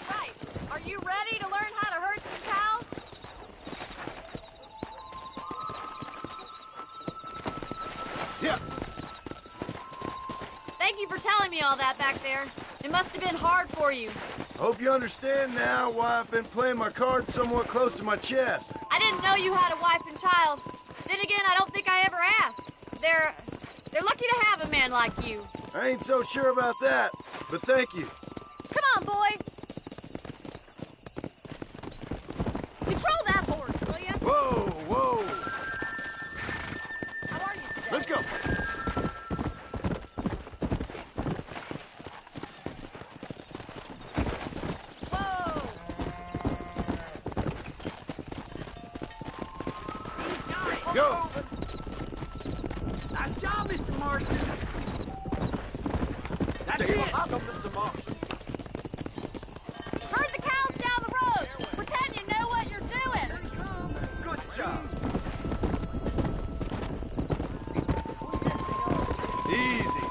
Right. Are you ready to learn how to herd some cows? Yeah. Thank you for telling me all that back there. It must have been hard for you. Hope you understand now why I've been playing my cards somewhat close to my chest. I didn't know you had a wife and child. Then again, I don't think I ever asked. They're lucky to have a man like you. I ain't so sure about that, but thank you. Come on, boy. Control that horse, will you? Whoa, whoa. How are you today? Let's go. Go. Nice job, Mr. Marston. That's Stay it. behind Welcome, Mr. Marston. Herd the cows down the road. Pretend you know what you're doing. Good job. Easy.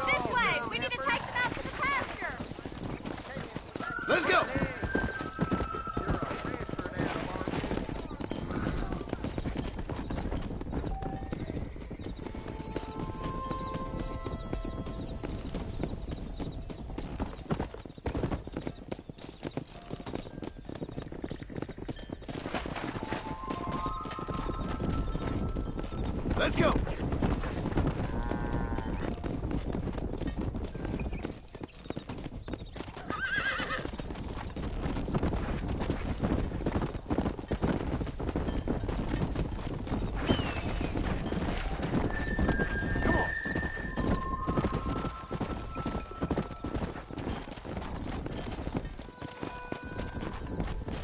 This way. We need to take them out to the pasture. Let's go. Let's go.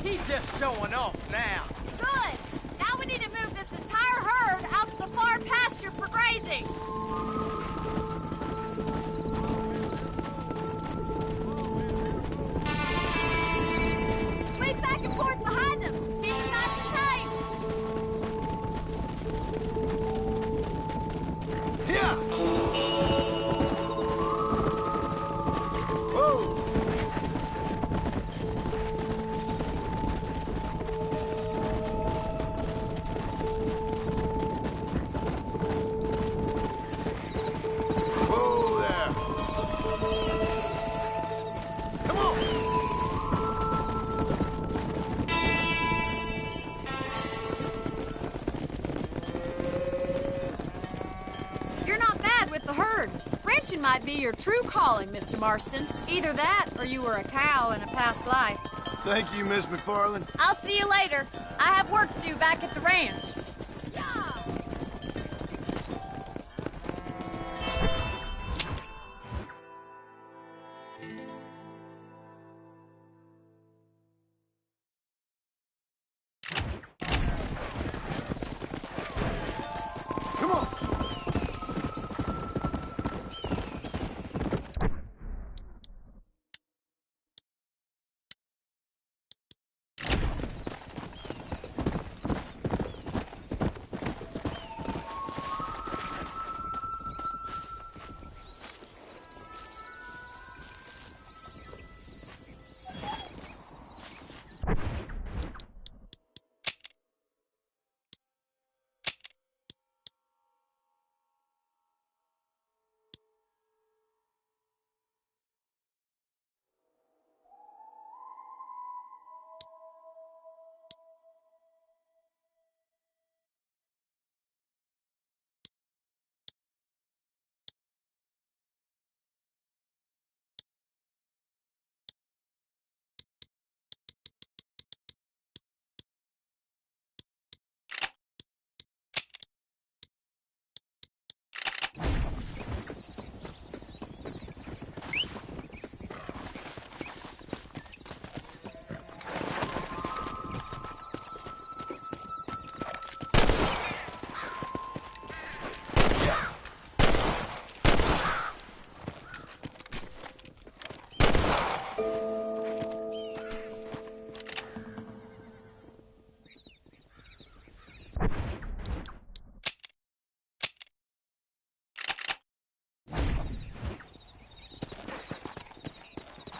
He's just showing off now. Good. Now we need to move this entire herd out to the far pasture for grazing. Swing back and forth behind them. Keep them nice and tight. Yeah. Whoa. Whoa there. Come on. You're not bad with the herd. Ranching might be your true calling, Mr. Marston. Either that, or you were a cow in a past life. Thank you, Miss McFarland. I'll see you later. I have work to do back at the ranch.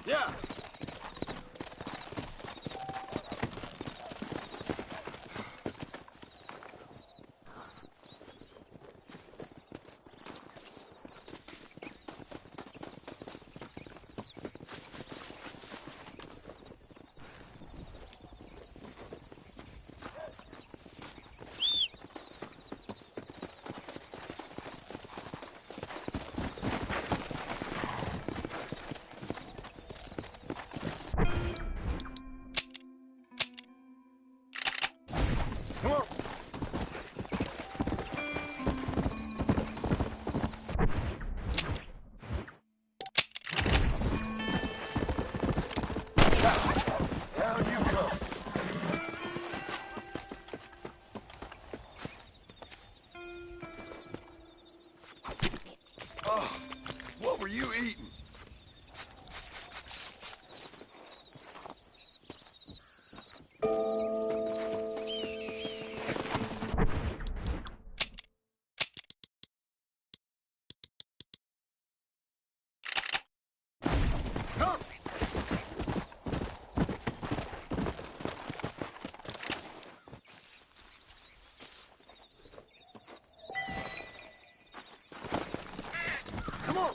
Yeah. What were you eating? Come on!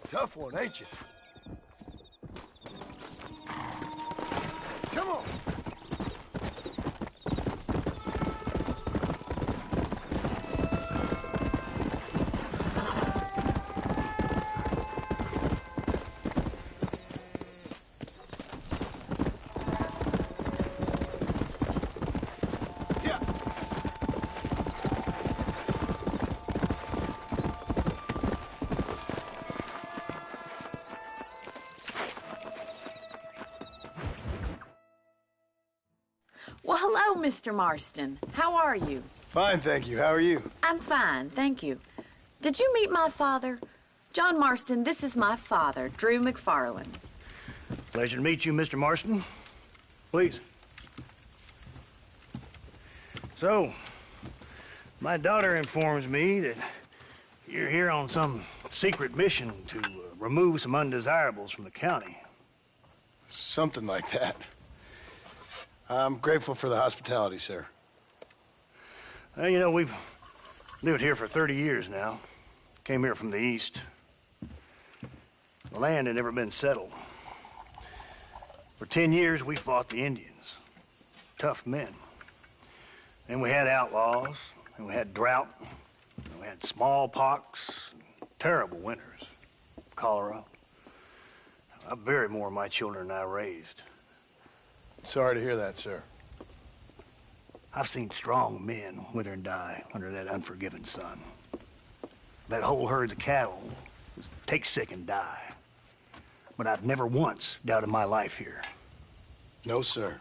Tough one, ain't you? Come on! Well, hello, Mr. Marston. How are you? Fine, thank you. How are you? I'm fine, thank you. Did you meet my father? John Marston, this is my father, Drew McFarland. Pleasure to meet you, Mr. Marston. Please. So, my daughter informs me that you're here on some secret mission to remove some undesirables from the county. Something like that. I'm grateful for the hospitality, sir. Well, you know, we've lived here for 30 years now. Came here from the east. The land had never been settled. For 10 years, we fought the Indians. Tough men. And we had outlaws, and we had drought, and we had smallpox, terrible winters, cholera. I buried more of my children than I raised. Sorry to hear that, sir. I've seen strong men wither and die under that unforgiving sun. That whole herds of cattle take sick and die. But I've never once doubted my life here. No, sir.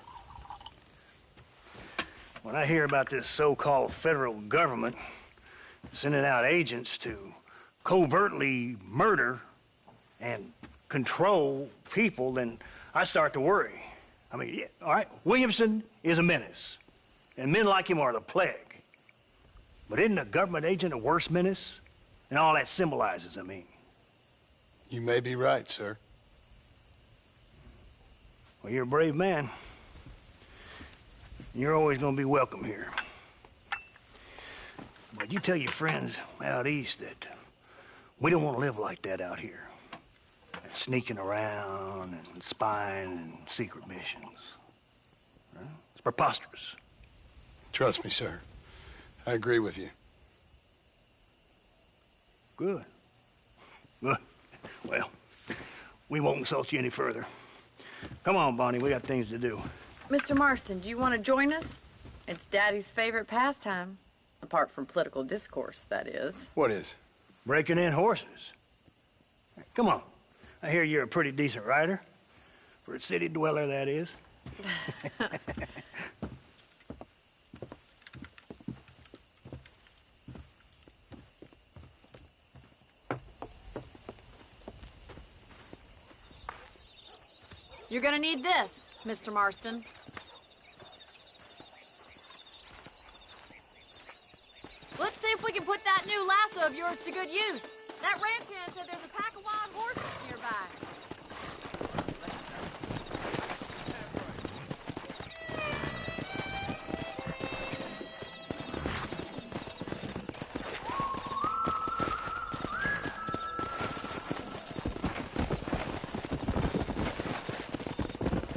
When I hear about this so-called federal government sending out agents to covertly murder and control people, then I start to worry. I mean, yeah, all right, Williamson is a menace, and men like him are the plague. But isn't a government agent a worse menace? And all that symbolizes, I mean. You may be right, sir. Well, you're a brave man. You're always gonna be welcome here. But you tell your friends out east that we don't want to live like that out here. Sneaking around and spying and secret missions. Right? It's preposterous. Trust me, sir. I agree with you. Good. Good. Well, we won't insult you any further. Come on, Bonnie, we got things to do. Mr. Marston, do you want to join us? It's Daddy's favorite pastime. Apart from political discourse, that is. What is? Breaking in horses. Come on. I hear you're a pretty decent rider. For a city dweller, that is. You're gonna need this, Mr. Marston. Let's see if we can put that new lasso of yours to good use. That ranch hand said there's a pack of wild horses nearby.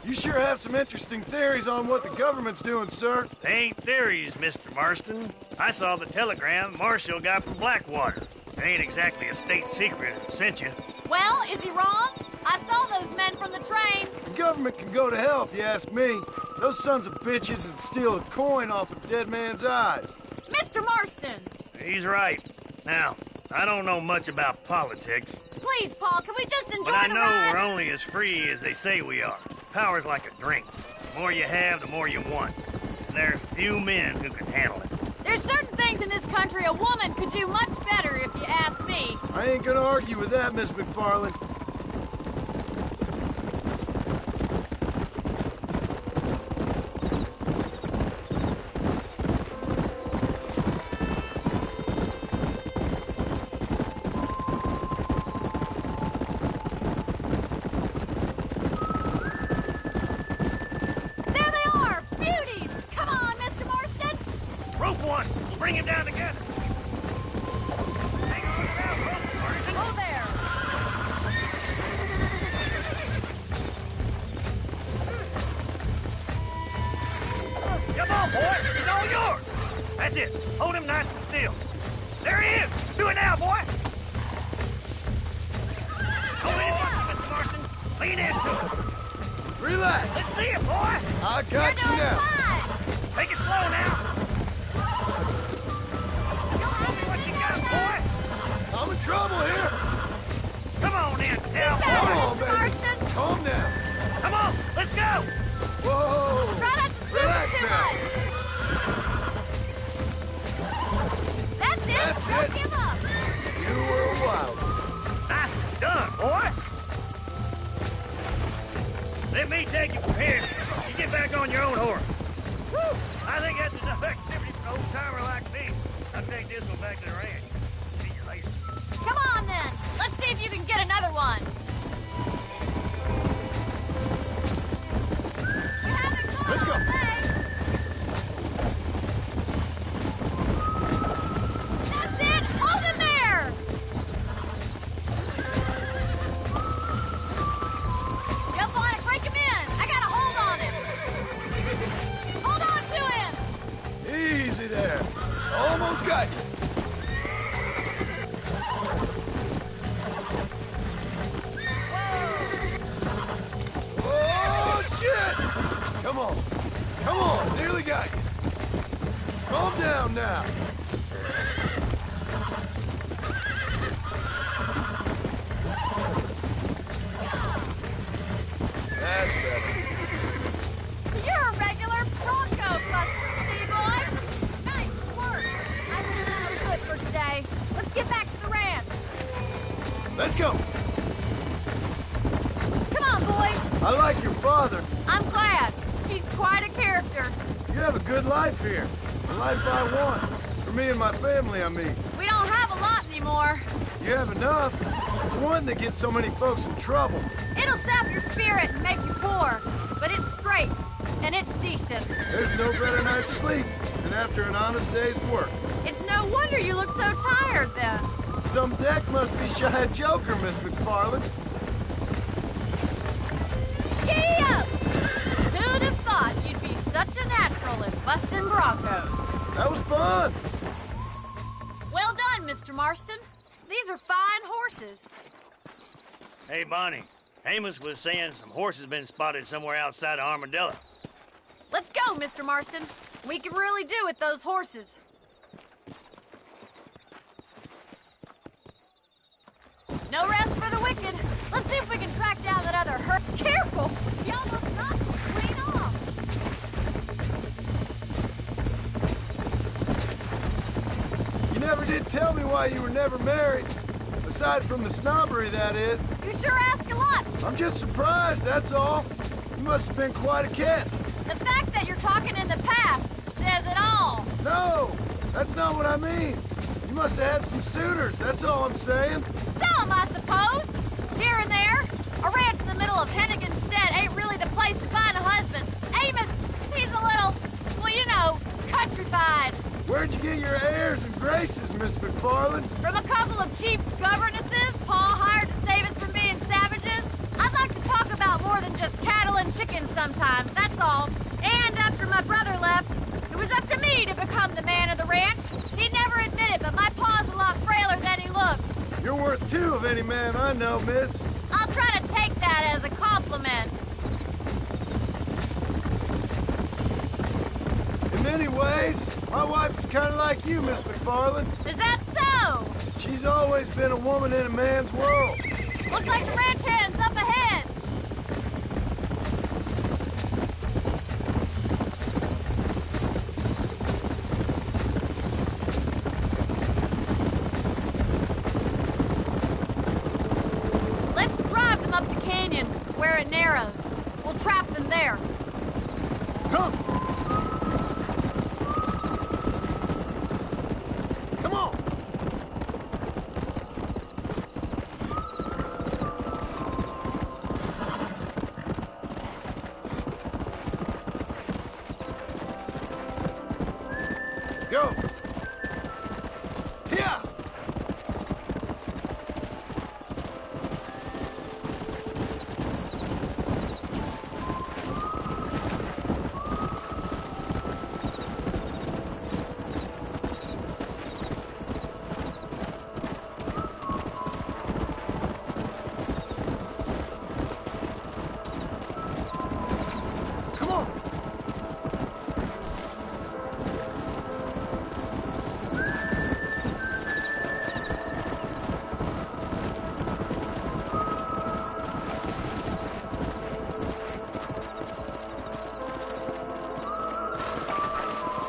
You sure have some interesting theories on what the government's doing, sir. They ain't theories, Mr. Marston. I saw the telegram Marshall got from Blackwater. It ain't exactly a state secret that sent you. Well, is he wrong? I saw those men from the train. The government can go to hell if you ask me. Those sons of bitches would steal a coin off a dead man's eyes. Mr. Marston! He's right. Now, I don't know much about politics. Please, Paul, can we just enjoy But I the know ride? we're only as free as they say we are. Power's like a drink. The more you have, the more you want. And there's few men who can handle it. There's certain things in this country a woman could do much better, if you ask me. I ain't gonna argue with that, Miss McFarland. There they are! Beauties! Come on, Mr. Marston! Rope one! Bring him down together! Hang on to that rope, Marston! Oh, there! Come on, boy! He's all yours! That's it. Hold him nice and still. There he is! Do it now, boy! Don't let him bust you, Mr. Marston. Lean into it. Relax. Let's see it, boy! I got you now. Take it slow now. Show me what you got, boy! I'm in trouble here. Come on in, now, Hold boy! on, baby. Calm down. Come on, let's go! Whoa. Try not to Relax too now. much! That's it! That's Don't it. give up! You were wild. Nicely done, boy! Let me take you from here. You get back on your own horse. Woo! I think that's enough activity for an old-timer like me. I'll take this one back to the ranch. See you later. Come on, then! Let's see if you can get another one! You're having fun Let's go. all day. That's it! Hold him there! Jump on it, break him in! I got a hold on him! Hold on to him! Easy there. Almost got you. Oh, shit! Come on. Come on. Nearly got you. Calm down now. That's better. You're a regular Bronco buster, T-boy! Nice work! I think that'll do it for today. Let's get back to the ranch. Let's go. Come on, boy. I like your father. I'm glad. He's quite a character. You have a good life here. The life I want. For me and my family, I mean. We don't have a lot anymore. You have enough. It's one that gets so many folks in trouble. It'll sap your spirit and make you poor, but it's straight, and it's decent. There's no better night's sleep than after an honest day's work. It's no wonder you look so tired, then. Some deck must be shy of Joker, Miss McFarland. Giddy up! Who'd have thought you'd be such a natural in busting Broncos? That was fun. Well done, Mr. Marston. These are fine horses. Hey, Bonnie. Amos was saying some horses been spotted somewhere outside of Armadillo. Let's go, Mr. Marston. We can really do with those horses. Let's see if we can track down that other hurt. Careful! You almost knocked me clean off. You never did tell me why you were never married. Aside from the snobbery, that is. You sure ask a lot. I'm just surprised, that's all. You must have been quite a cat. The fact that you're talking in the past says it all. No, that's not what I mean. You must have had some suitors, that's all I'm saying. Some, I suppose. Here and there. A ranch in the middle of Hennigan's Stead ain't really the place to find a husband. Amos, he's a little, well, you know, countrified. Where'd you get your airs and graces, Miss McFarland? From a couple of cheap governesses Pa hired to save us from being savages. I'd like to talk about more than just cattle and chickens sometimes, that's all. And after my brother left, it was up to me to become the man of the ranch. He'd never admit it, but my pa's a lot frailer than he looks. You're worth two of any man I know, miss. I'll try to take that as a compliment. In many ways, my wife is kind of like you, Miss McFarland. Is that so? She's always been a woman in a man's world. Looks like the ranch hand's up ahead. Let's drive them up the canyon, where it narrows. We'll trap them there. Come! Come on! Go! Here! Come on!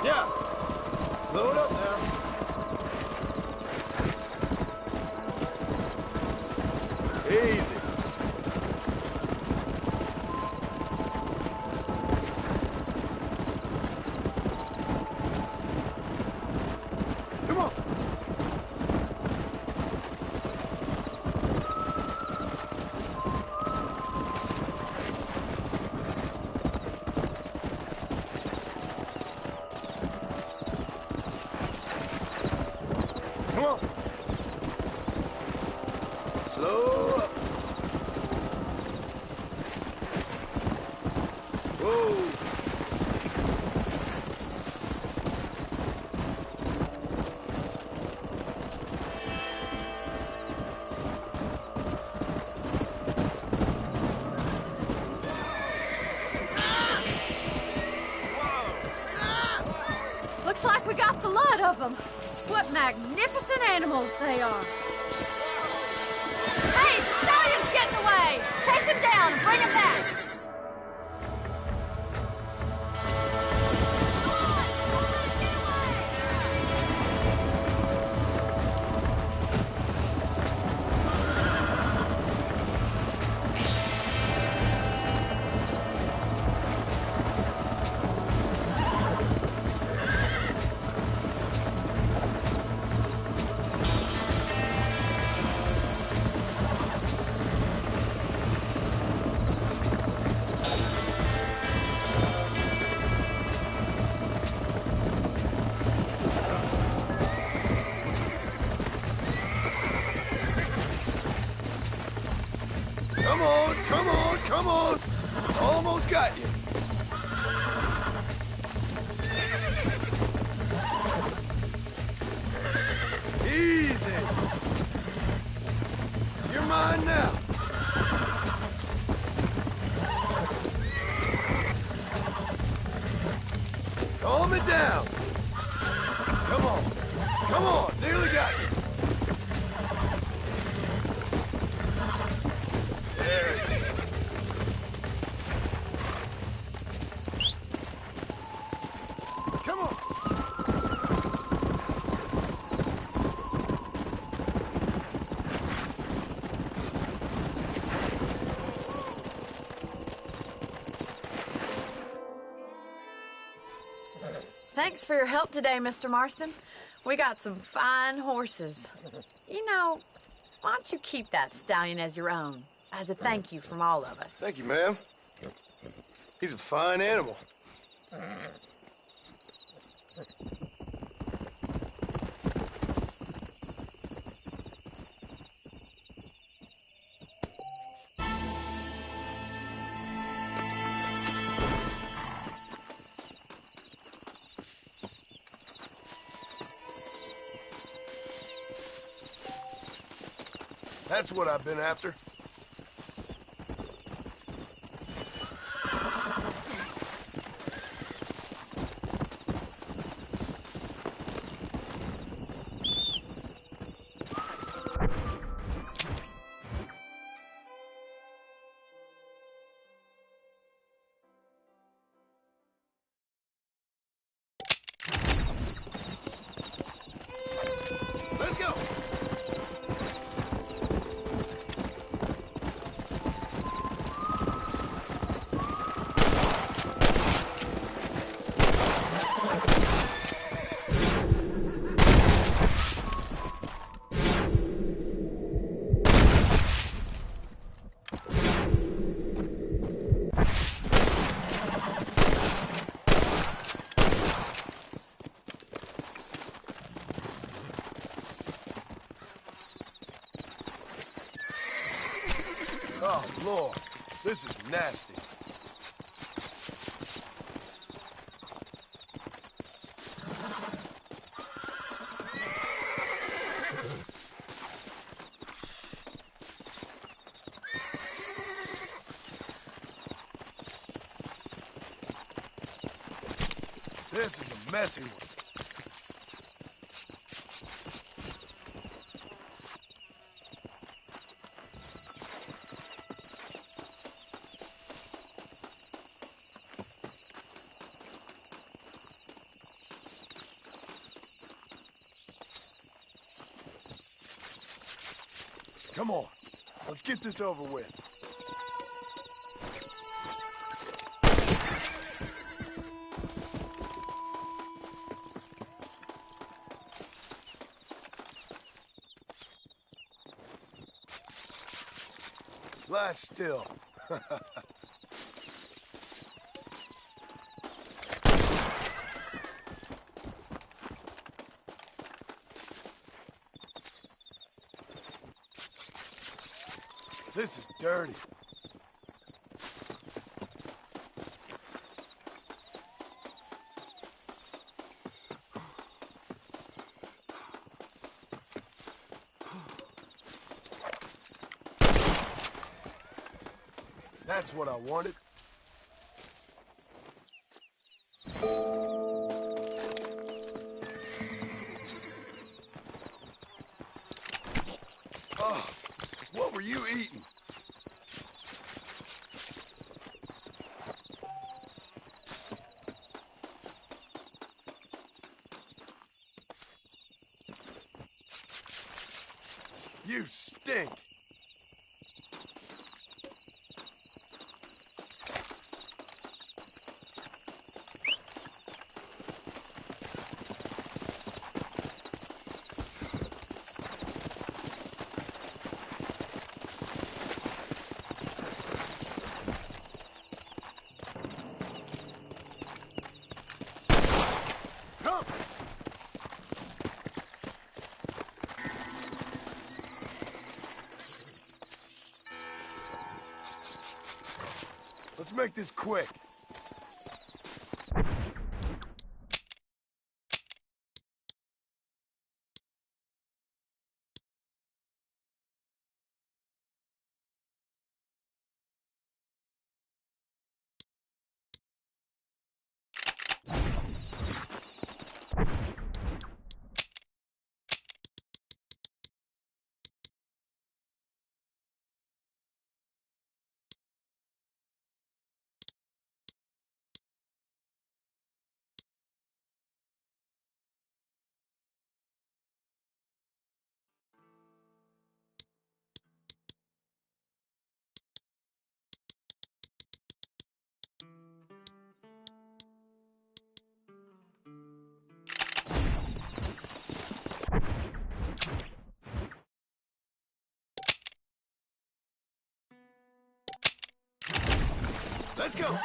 Yeah. Slow it up now. Easy. Come on. Come on. Slow up. Whoa. Looks like we got the lot of them. What magnificent animals they are. Hey, the stallion's getting away! Chase him down and bring him back! Thanks for your help today, Mr. Marston. We got some fine horses. You know, why don't you keep that stallion as your own, as a thank you from all of us? Thank you, ma'am. He's a fine animal. That's what I've been after. Let's go! Oh, Lord, this is nasty. This is a messy one. Come on, let's get this over with. Lie still. This is dirty. That's what I wanted. Oh, what were you eating? You stink. Come. Let's make this quick. Let's go!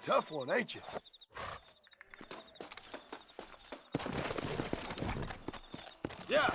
Tough one, ain't you? Yeah.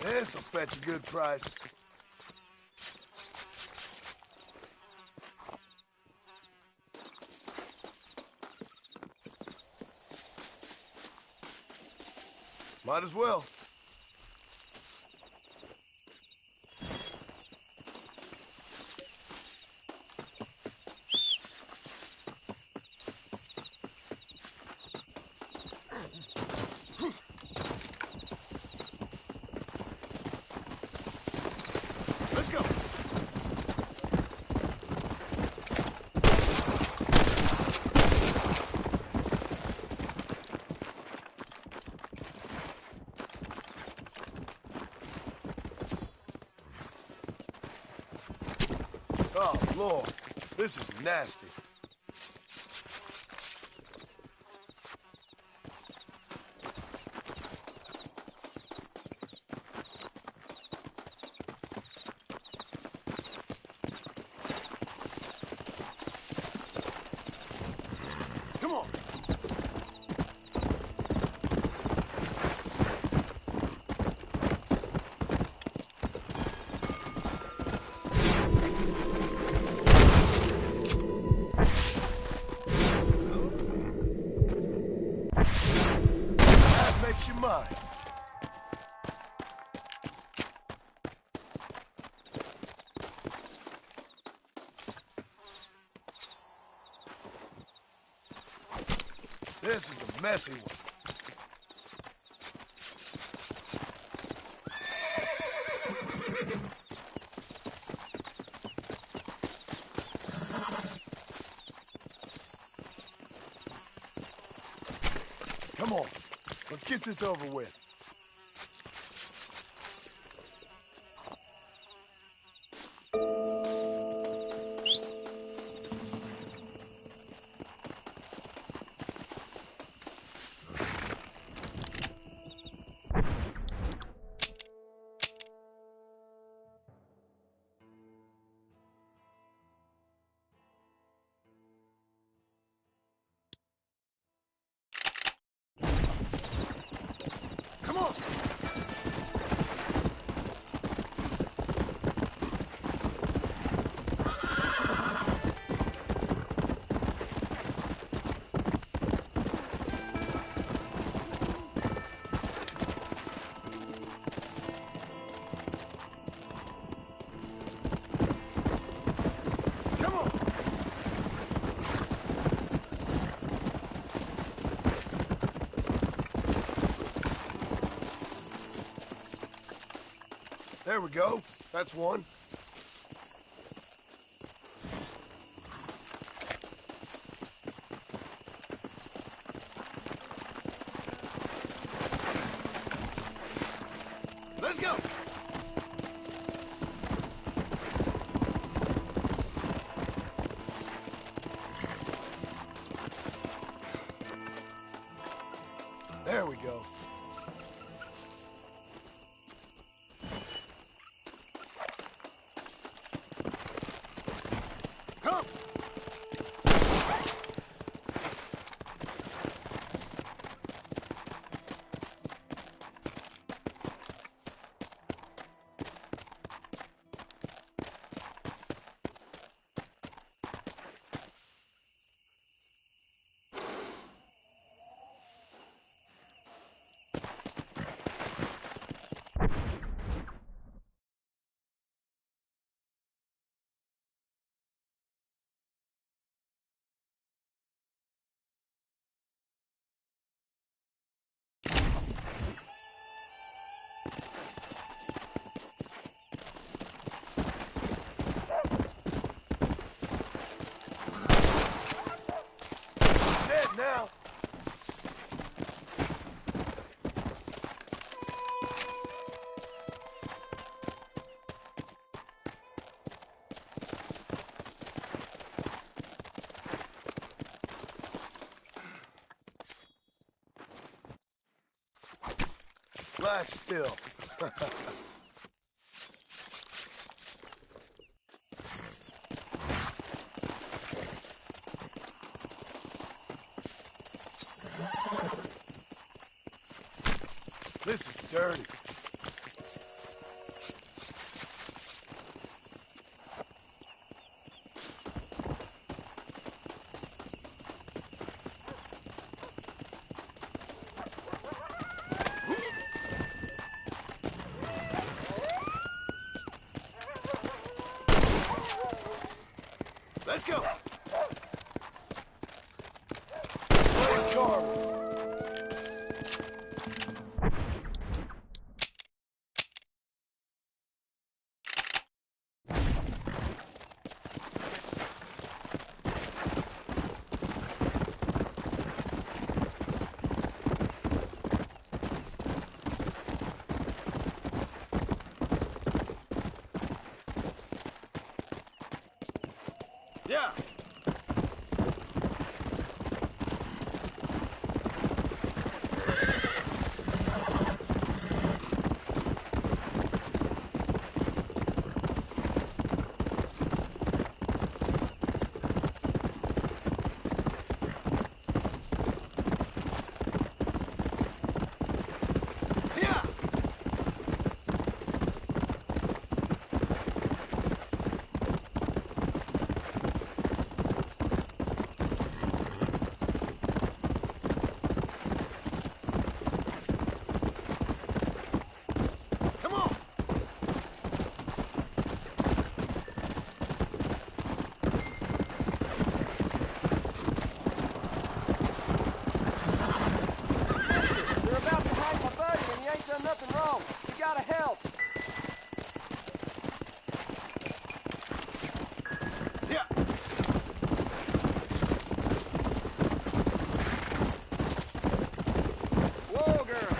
This'll fetch a good price. Might as well. Let's go. Oh, Lord, this is nasty. Come on. That makes you mine. This is a messy one. Come on, let's get this over with. There we go. That's one. Let's go. There we go. Come. Now. Lie still. This is dirty. Let's go. Play Charlie. Yeah. Nothing wrong. You gotta help. Yeah. Whoa, girl.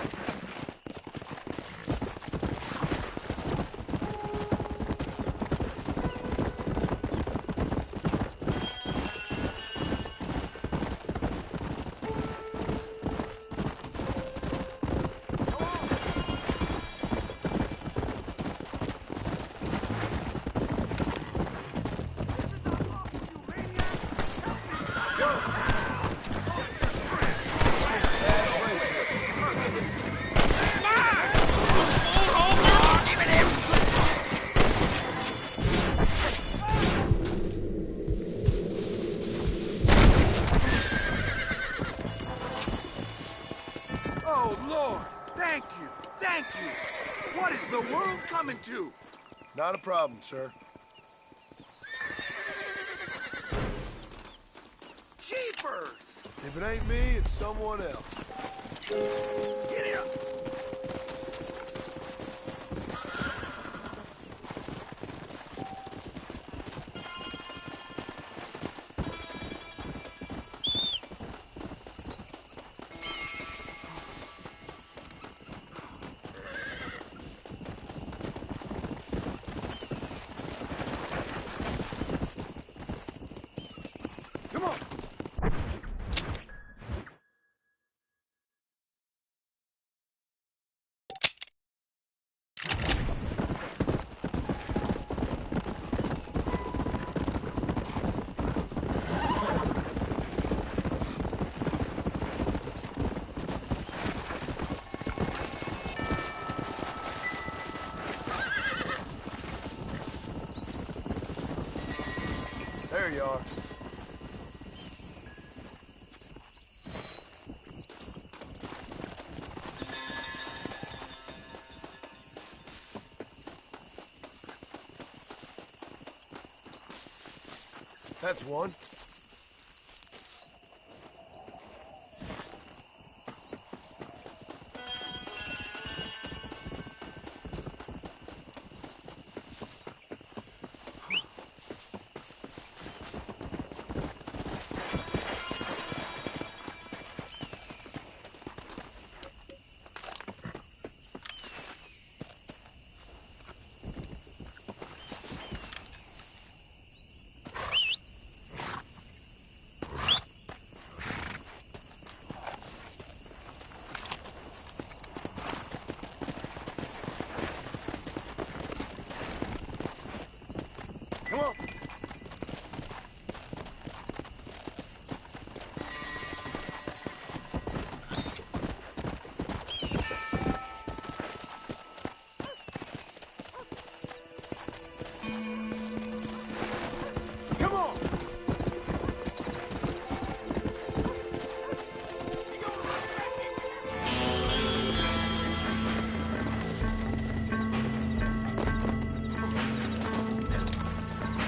Oh, Lord. Thank you. Thank you. What is the world coming to? Not a problem, sir. Jeepers! If it ain't me, it's someone else. Get here! That's one. Come on. Come on.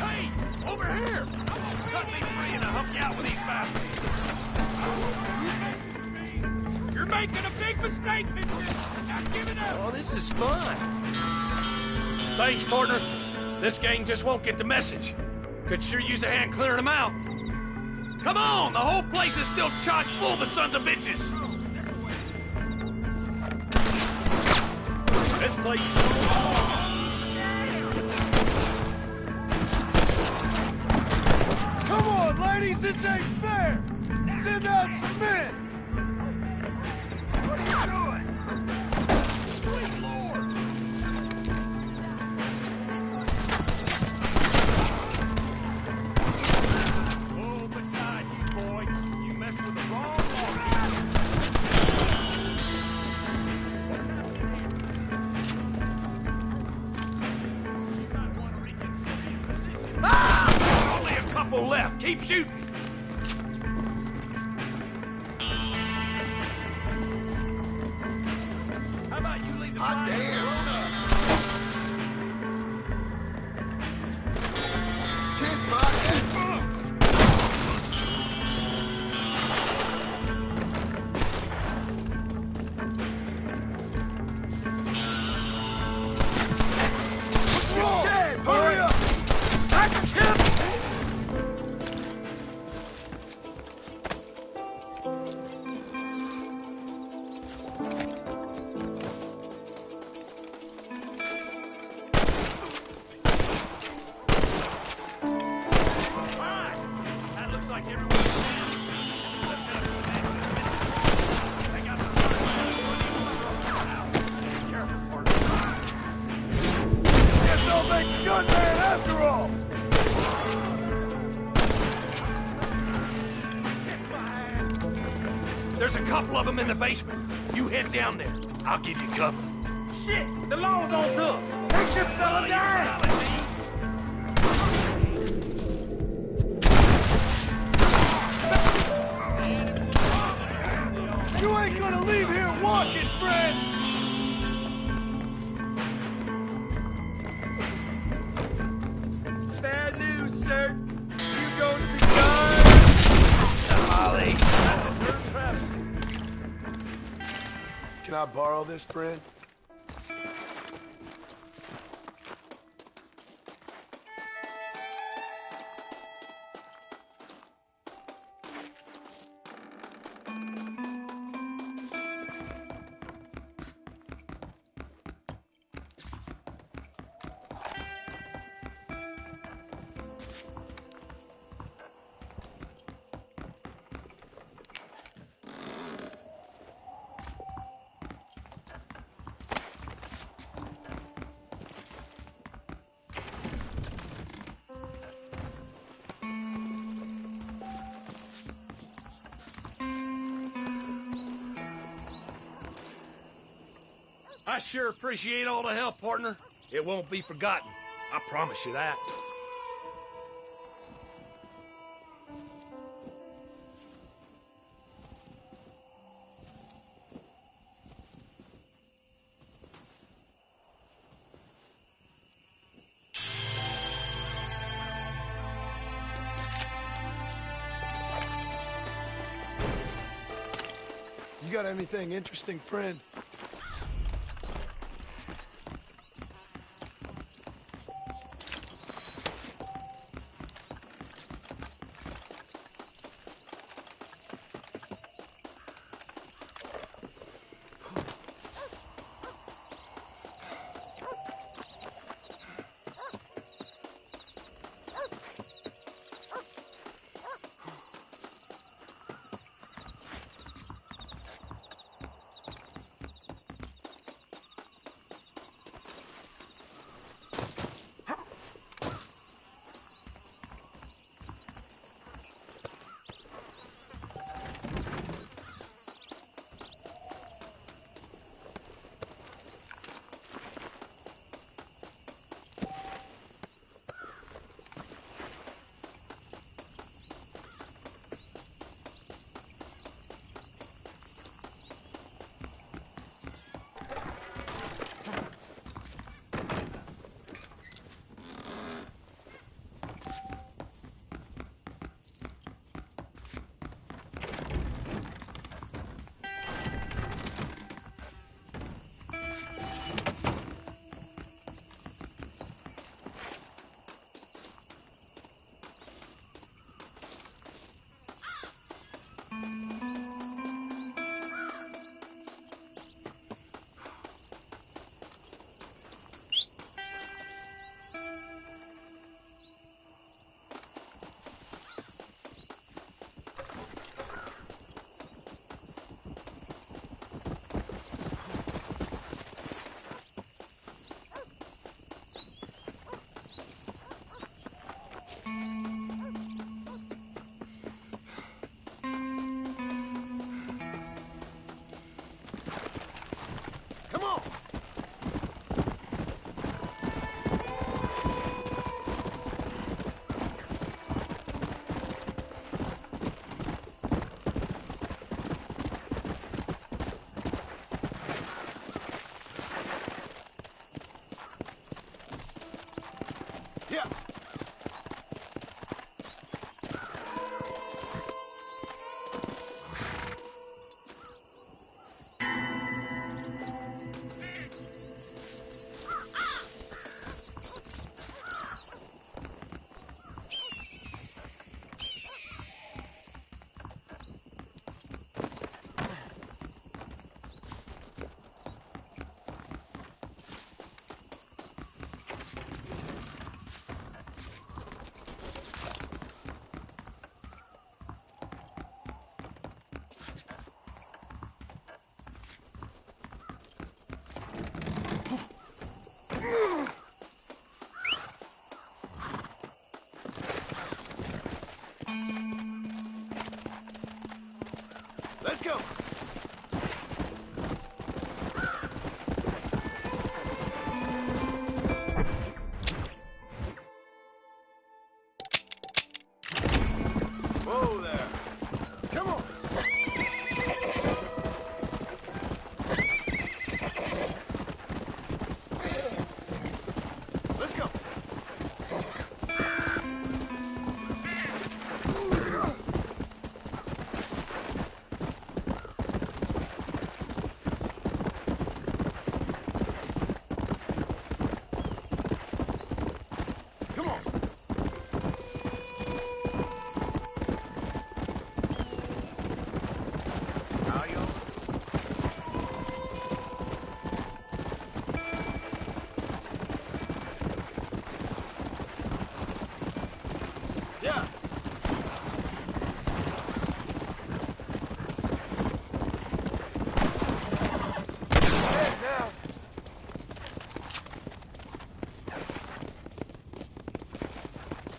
Hey, over here! Cut me free and I'll help you out with these bastards. You're making a big mistake, mister! Now give it up! Oh, this is fun. Thanks, partner. This gang just won't get the message. Could sure use a hand clearing them out. Come on! The whole place is still chock full of the sons of bitches! This place is... Come on, ladies, this ain't fair! Send out some men! What are you doing? Sweet Lord! Oh, but God, you boy, you messed with the wrong one. Ah! Only a couple left. Keep shooting. How about you leave the fire blown up? Kiss my ass! What's wrong? Hurry up! Action! That looks like everyone's down. Let's head up to the next. They got the careful, partner. Guess I'll make a good man after all! There's a couple of them in the basement. You head down there. I'll give you cover. Shit! The law's on hook! Take this fella down! You ain't gonna leave here walking, friend! Bad news, sir. You going to be done? Molly. Can I borrow this, friend? I sure appreciate all the help, partner. It won't be forgotten. I promise you that. got anything interesting, friend? Let's go. Whoa there. Come on. Let's go.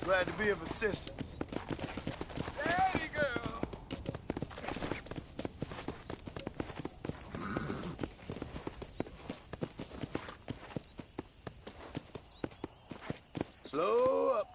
Glad to be of assistance. Steady, girl. Slow up.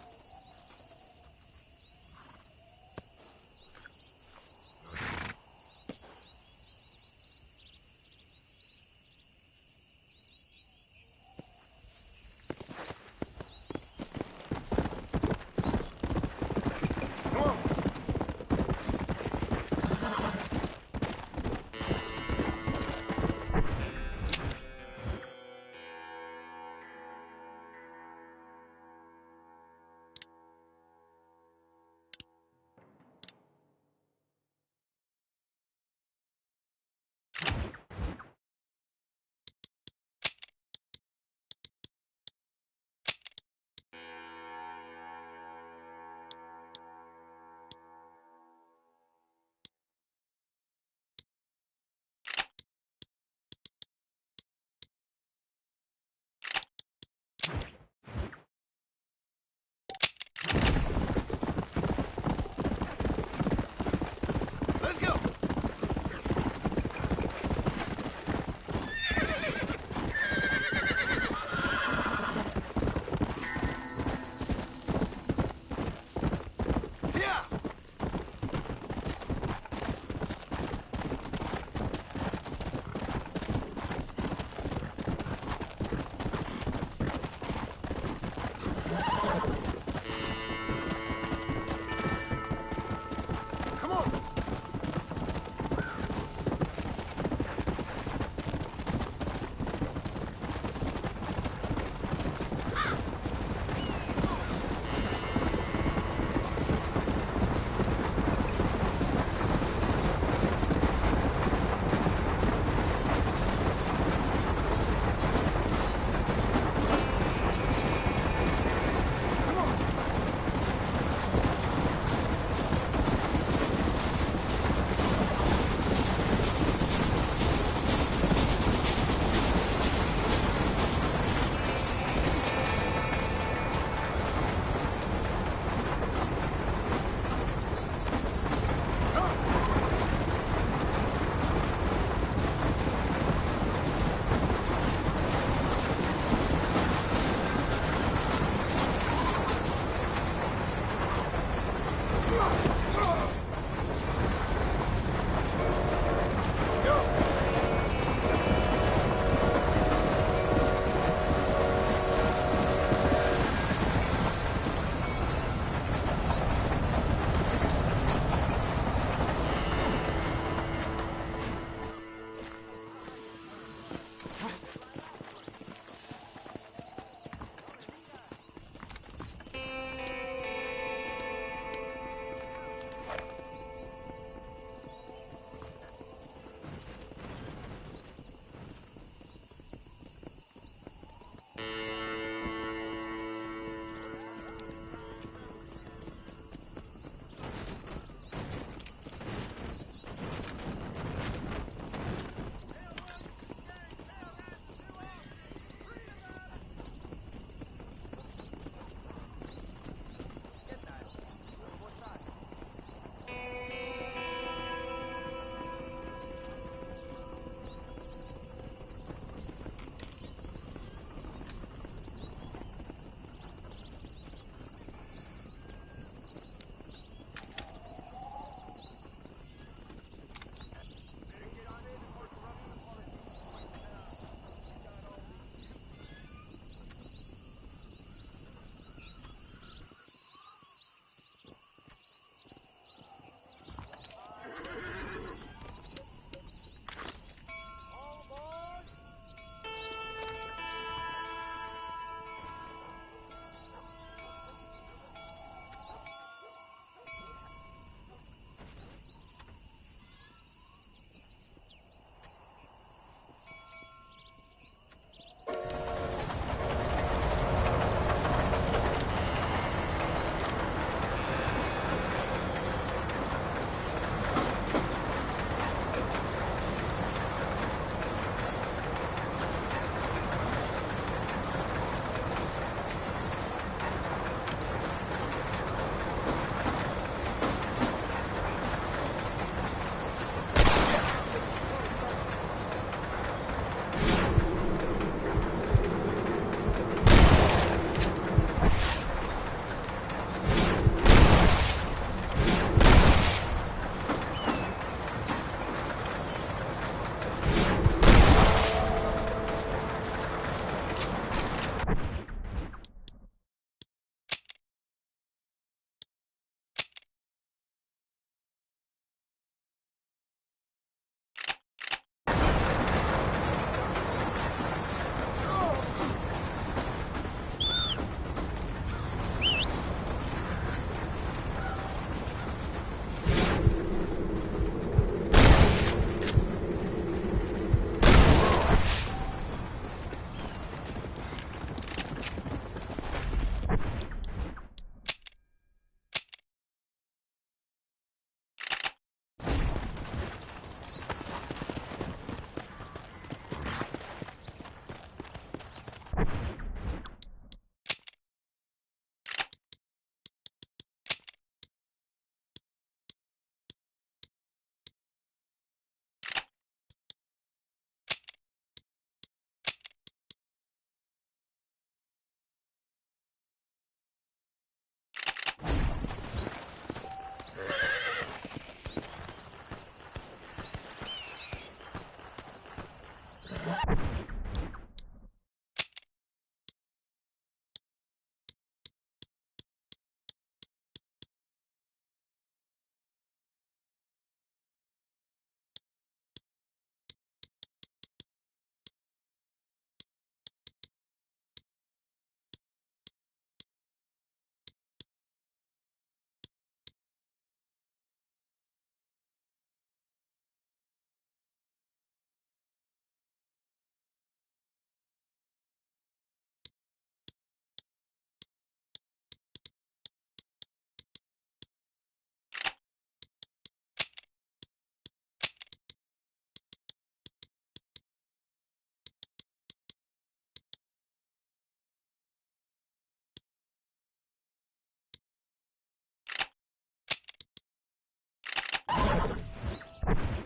Just